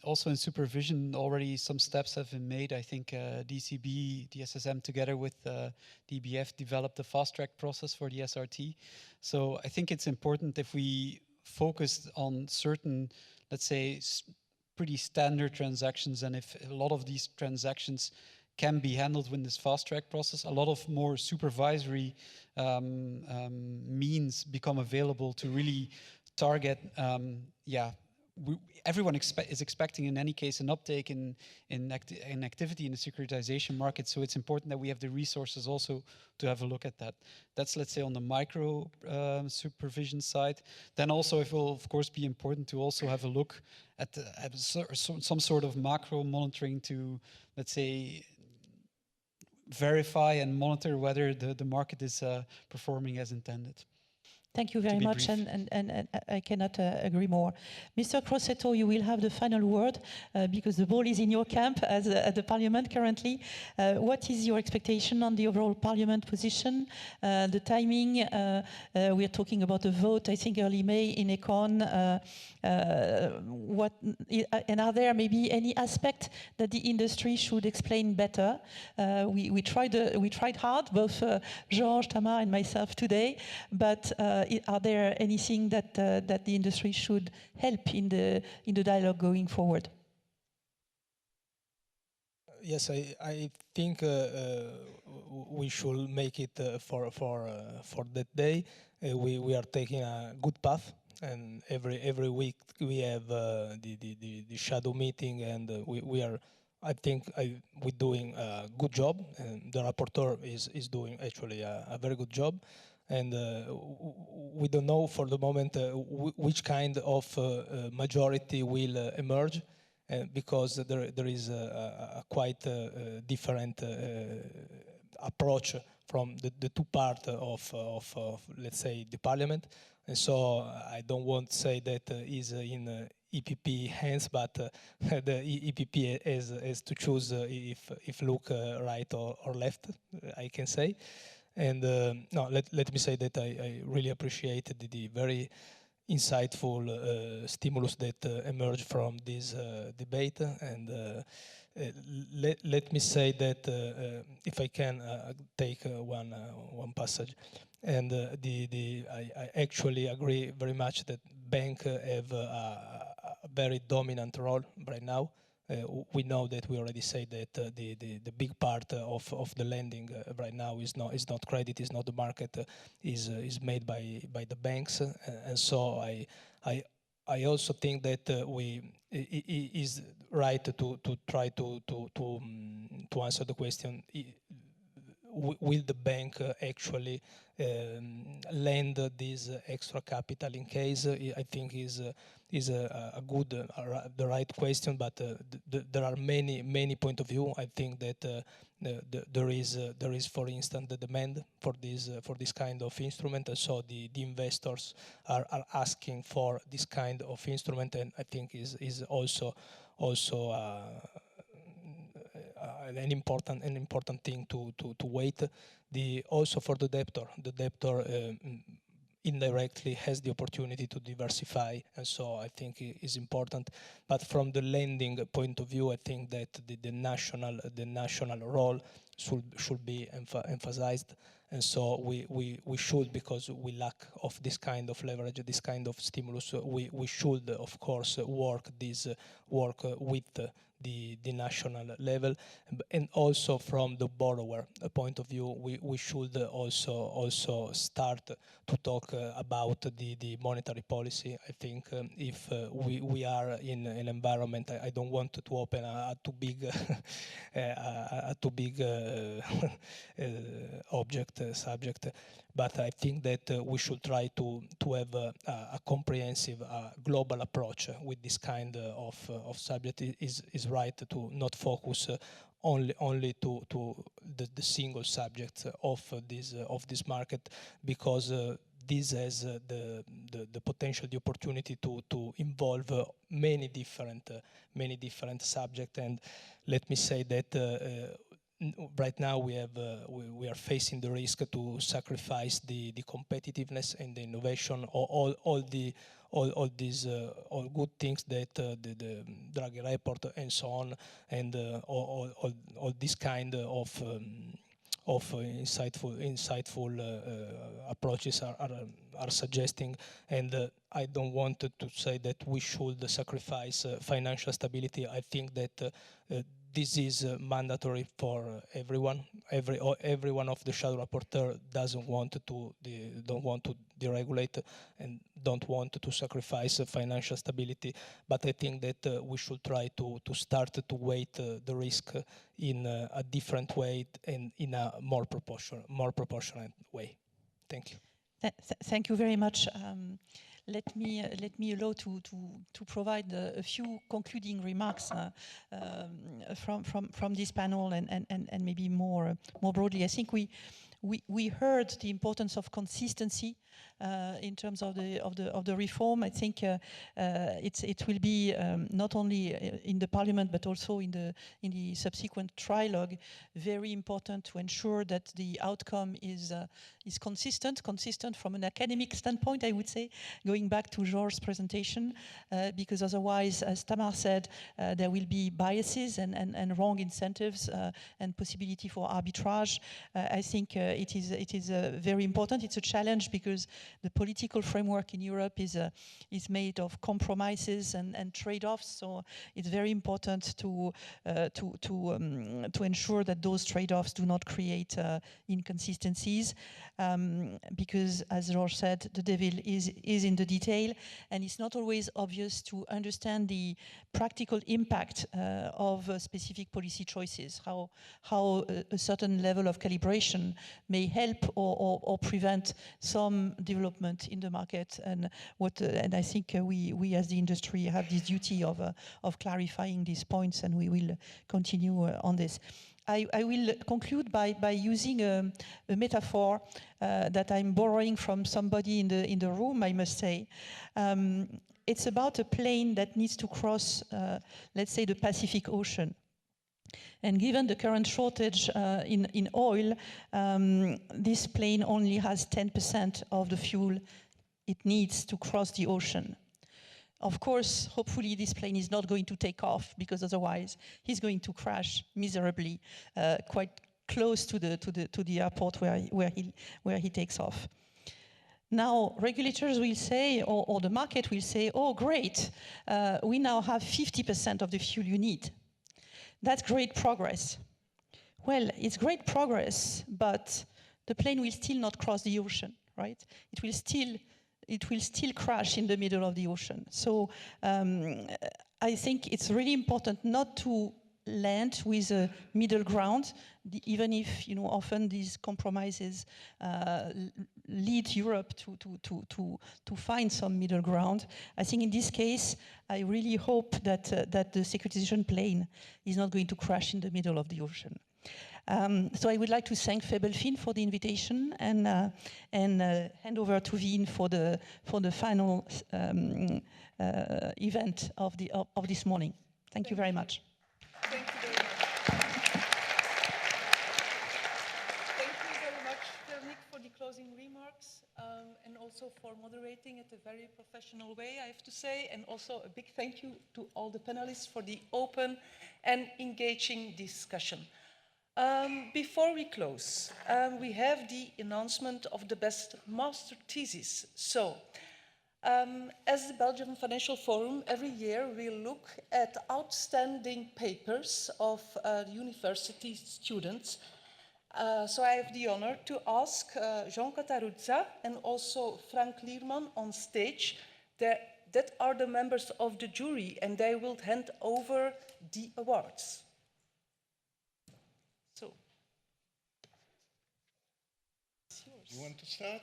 also in supervision already some steps have been made. I think DCB, the SSM, together with DBF, developed a fast-track process for the SRT. So I think it's important if we focus on certain, let's say, pretty standard transactions, and if a lot of these transactions can be handled with this fast-track process, a lot of more supervisory means become available to really target, everyone is expecting in any case an uptake in activity in the securitization market, so it's important that we have the resources also to have a look at that. That's, let's say, on the micro supervision side. Then also it will of course be important to also have a look at some sort of macro monitoring to, let's say, verify and monitor whether the market is performing as intended. Thank you very much, and I cannot agree more. Mr. Crossetto, you will have the final word because the ball is in your camp as at the Parliament currently. What is your expectation on the overall Parliament position, the timing? We are talking about a vote, I think, early May in Econ. And are there maybe any aspect that the industry should explain better? We tried hard, both Georges, Tamar, and myself today, but are there anything that the industry should help in the dialogue going forward? Yes, I think we should make it for that day. We are taking a good path, and every week we have the shadow meeting, and we are. I think we're doing a good job, and the rapporteur is doing actually a very good job. And we don't know for the moment which kind of majority will emerge, because there is a quite different approach from the two parts of let's say the parliament. And so I don't want to say that is in EPP hands, but the EPP has to choose if look right or left, I can say. And no, let me say that I really appreciated the very insightful stimulus that emerged from this debate, and let me say that if I can take one passage, and I actually agree very much that banks have a very dominant role right now. We know that we already say that the big part of the lending right now is not credit, is not the market, is made by the banks, and so I also think that it is right to try to answer the question. Will the bank actually lend this extra capital in case? I think is a good, the right question, but there are many point of view. I think that there is, for instance, the demand for this kind of instrument, and so the investors are asking for this kind of instrument, and I think is also an important thing to wait. Also for the debtor indirectly has the opportunity to diversify, and so I think it is important. But from the lending point of view, I think that the national role should be emphasized, and so we should, because we lack of this kind of leverage, this kind of stimulus, we should of course work with the national level, and also from the borrower point of view, we should also start to talk about the monetary policy. I think if we are in an environment, I don't want to open a too big subject, but I think that we should try to have a comprehensive global approach with this kind of subject. Is right to not focus only to the single subject of this market, because this has the potential, the opportunity to involve many different subjects. And let me say that right now we are facing the risk to sacrifice the competitiveness and the innovation, all these good things that the Draghi report and so on, and all this kind of insightful approaches are suggesting. And I don't want to say that we should sacrifice financial stability. I think that this is mandatory for everyone. Every one of the shadow rapporteur don't want to deregulate and don't want to sacrifice financial stability. But I think that we should try to start to weight the risk in a different way and in a more proportionate way. Thank you. Thank you very much. Let me allow to provide a few concluding remarks from this panel and maybe more broadly. I think we heard the importance of consistency in terms of the reform. I think it will be not only in the Parliament but also in the subsequent trilogue very important to ensure that the outcome is consistent from an academic standpoint, I would say, going back to Georges' presentation, because otherwise, as Tamar said, there will be biases and wrong incentives and possibility for arbitrage. I think it is very important. It's a challenge because the political framework in Europe is made of compromises and trade-offs. So it's very important to ensure that those trade-offs do not create inconsistencies, because, as Georges said, the devil is in the detail, and it's not always obvious to understand the practical impact of specific policy choices. How a certain level of calibration may help or prevent some development in the market, and I think we as the industry have this duty of clarifying these points, and we will continue on this. I will conclude by using a metaphor that I'm borrowing from somebody in the room, I must say. It's about a plane that needs to cross, let's say, the Pacific Ocean. And given the current shortage in oil, this plane only has 10% of the fuel it needs to cross the ocean. Of course, hopefully this plane is not going to take off, because otherwise he's going to crash miserably quite close to the airport where he takes off. Now, regulators will say, or the market will say, oh, great, we now have 50% of the fuel you need. That's great progress. Well, it's great progress, but the plane will still not cross the ocean, right? It will still crash in the middle of the ocean. So I think it's really important not to land with a middle ground, even if often these compromises lead Europe to find some middle ground. I think in this case, I really hope that the securitization plane is not going to crash in the middle of the ocean. So I would like to thank Febelfin for the invitation and hand over to Wien for the final event of this morning. Thank you very much. Thank you very much. Thank you very much, Veronique, for the closing remarks and also for moderating it a very professional way, I have to say. And also a big thank you to all the panelists for the open and engaging discussion. Before we close, we have the announcement of the best master thesis. So, as the Belgian Financial Forum, every year we look at outstanding papers of university students. So I have the honor to ask Jean Cataruzza and also Frank Lierman on stage that are the members of the jury, and they will hand over the awards. So, it's yours. You want to start?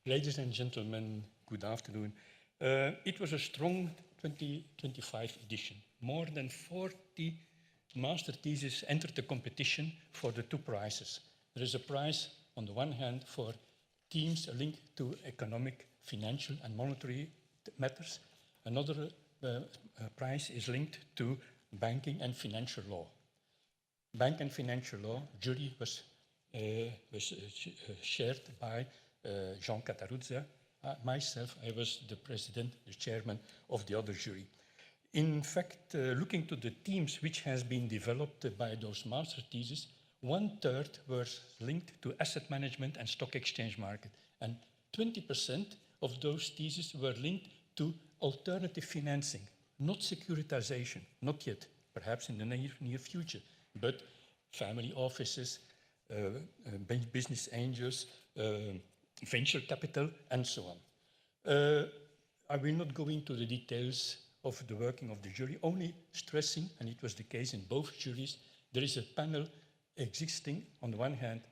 Ladies and gentlemen, good afternoon. It was a strong 2025 edition. More than 40 master theses entered the competition for the two prizes. There is a prize on the one hand for themes linked to economic, financial and monetary matters. Another prize is linked to banking and financial law. Bank and financial law jury was chaired by Jean Cataruzza. Myself, I was the president, the chairman of the other jury. In fact, looking to the themes which has been developed by those master theses, 1/3 were linked to asset management and stock exchange market, and 20% of those theses were linked to alternative financing, not securitization, not yet, perhaps in the near future, but family offices, business angels, venture capital, and so on. I will not go into the details of the working of the jury, only stressing, and it was the case in both juries, there is a panel existing, on the one hand,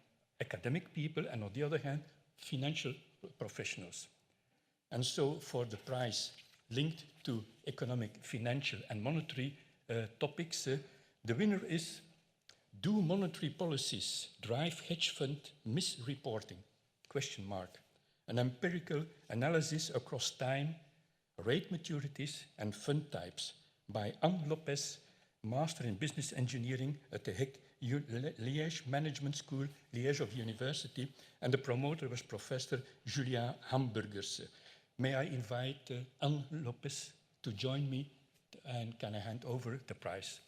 academic people, and on the other hand, financial professionals. And so for the prize linked to economic, financial, and monetary topics, the winner is, do monetary policies drive hedge fund misreporting? Question mark. An empirical analysis across time, rate maturities, and fund types by Anne Lopez, Master in Business Engineering at the Liège Management School, Liège of University, and the promoter was Professor Julien Hamburgers. May I invite Anne Lopez to join me, and can I hand over the prize?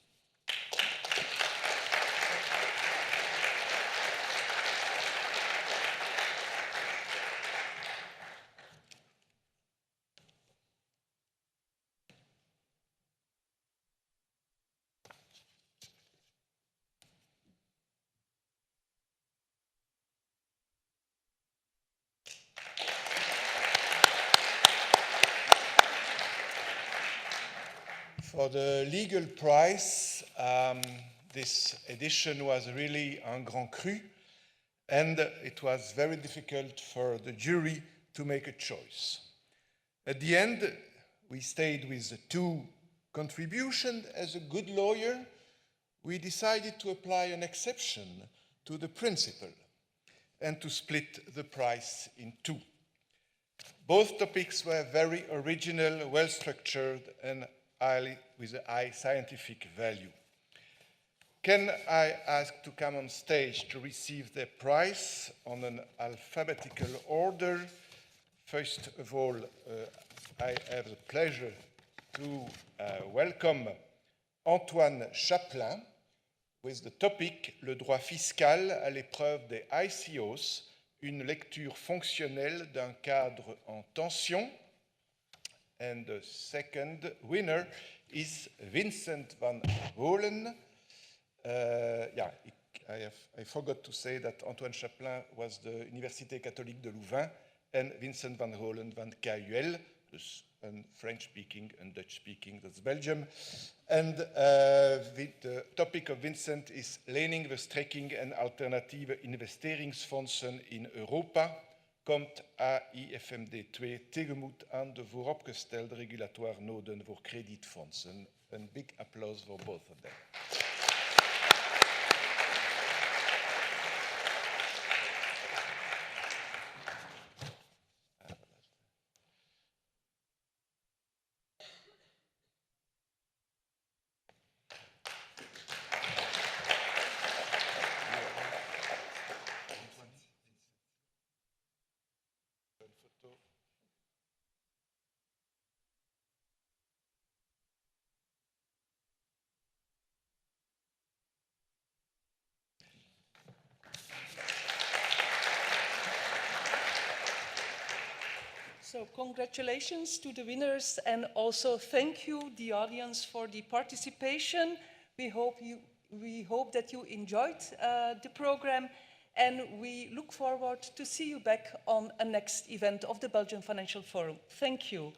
For the legal prize, this edition was really un grand cru, and it was very difficult for the jury to make a choice. At the end, we stayed with the two contributions. As a good lawyer, we decided to apply an exception to the principle and to split the prize in two. Both topics were very original, well-structured, and with a high scientific value. Can I ask to come on stage to receive the prize on an alphabetical order? First of all, I have the pleasure to welcome Antoine Chaplin with the topic Le droit fiscal à l'épreuve des ICOs, une lecture fonctionnelle d'un cadre en tension. And the second winner is Vincent van Holen. I forgot to say that Antoine Chaplin was the Université catholique de Louvain and Vincent van Holen van KUL, dus French-speaking and Dutch-speaking, that's Belgium. And the topic of Vincent is leningverstrekking en alternatieve investeringsfondsen in Europa. Komt AIFMD 2 tegemoet aan de vooropgestelde regulatoire noden voor kredietfondsen. Een big applaus voor both of them. So congratulations to the winners, and also thank you, the audience, for the participation. We hope that you enjoyed the program, and we look forward to see you back on a next event of the Belgian Financial Forum. Thank you.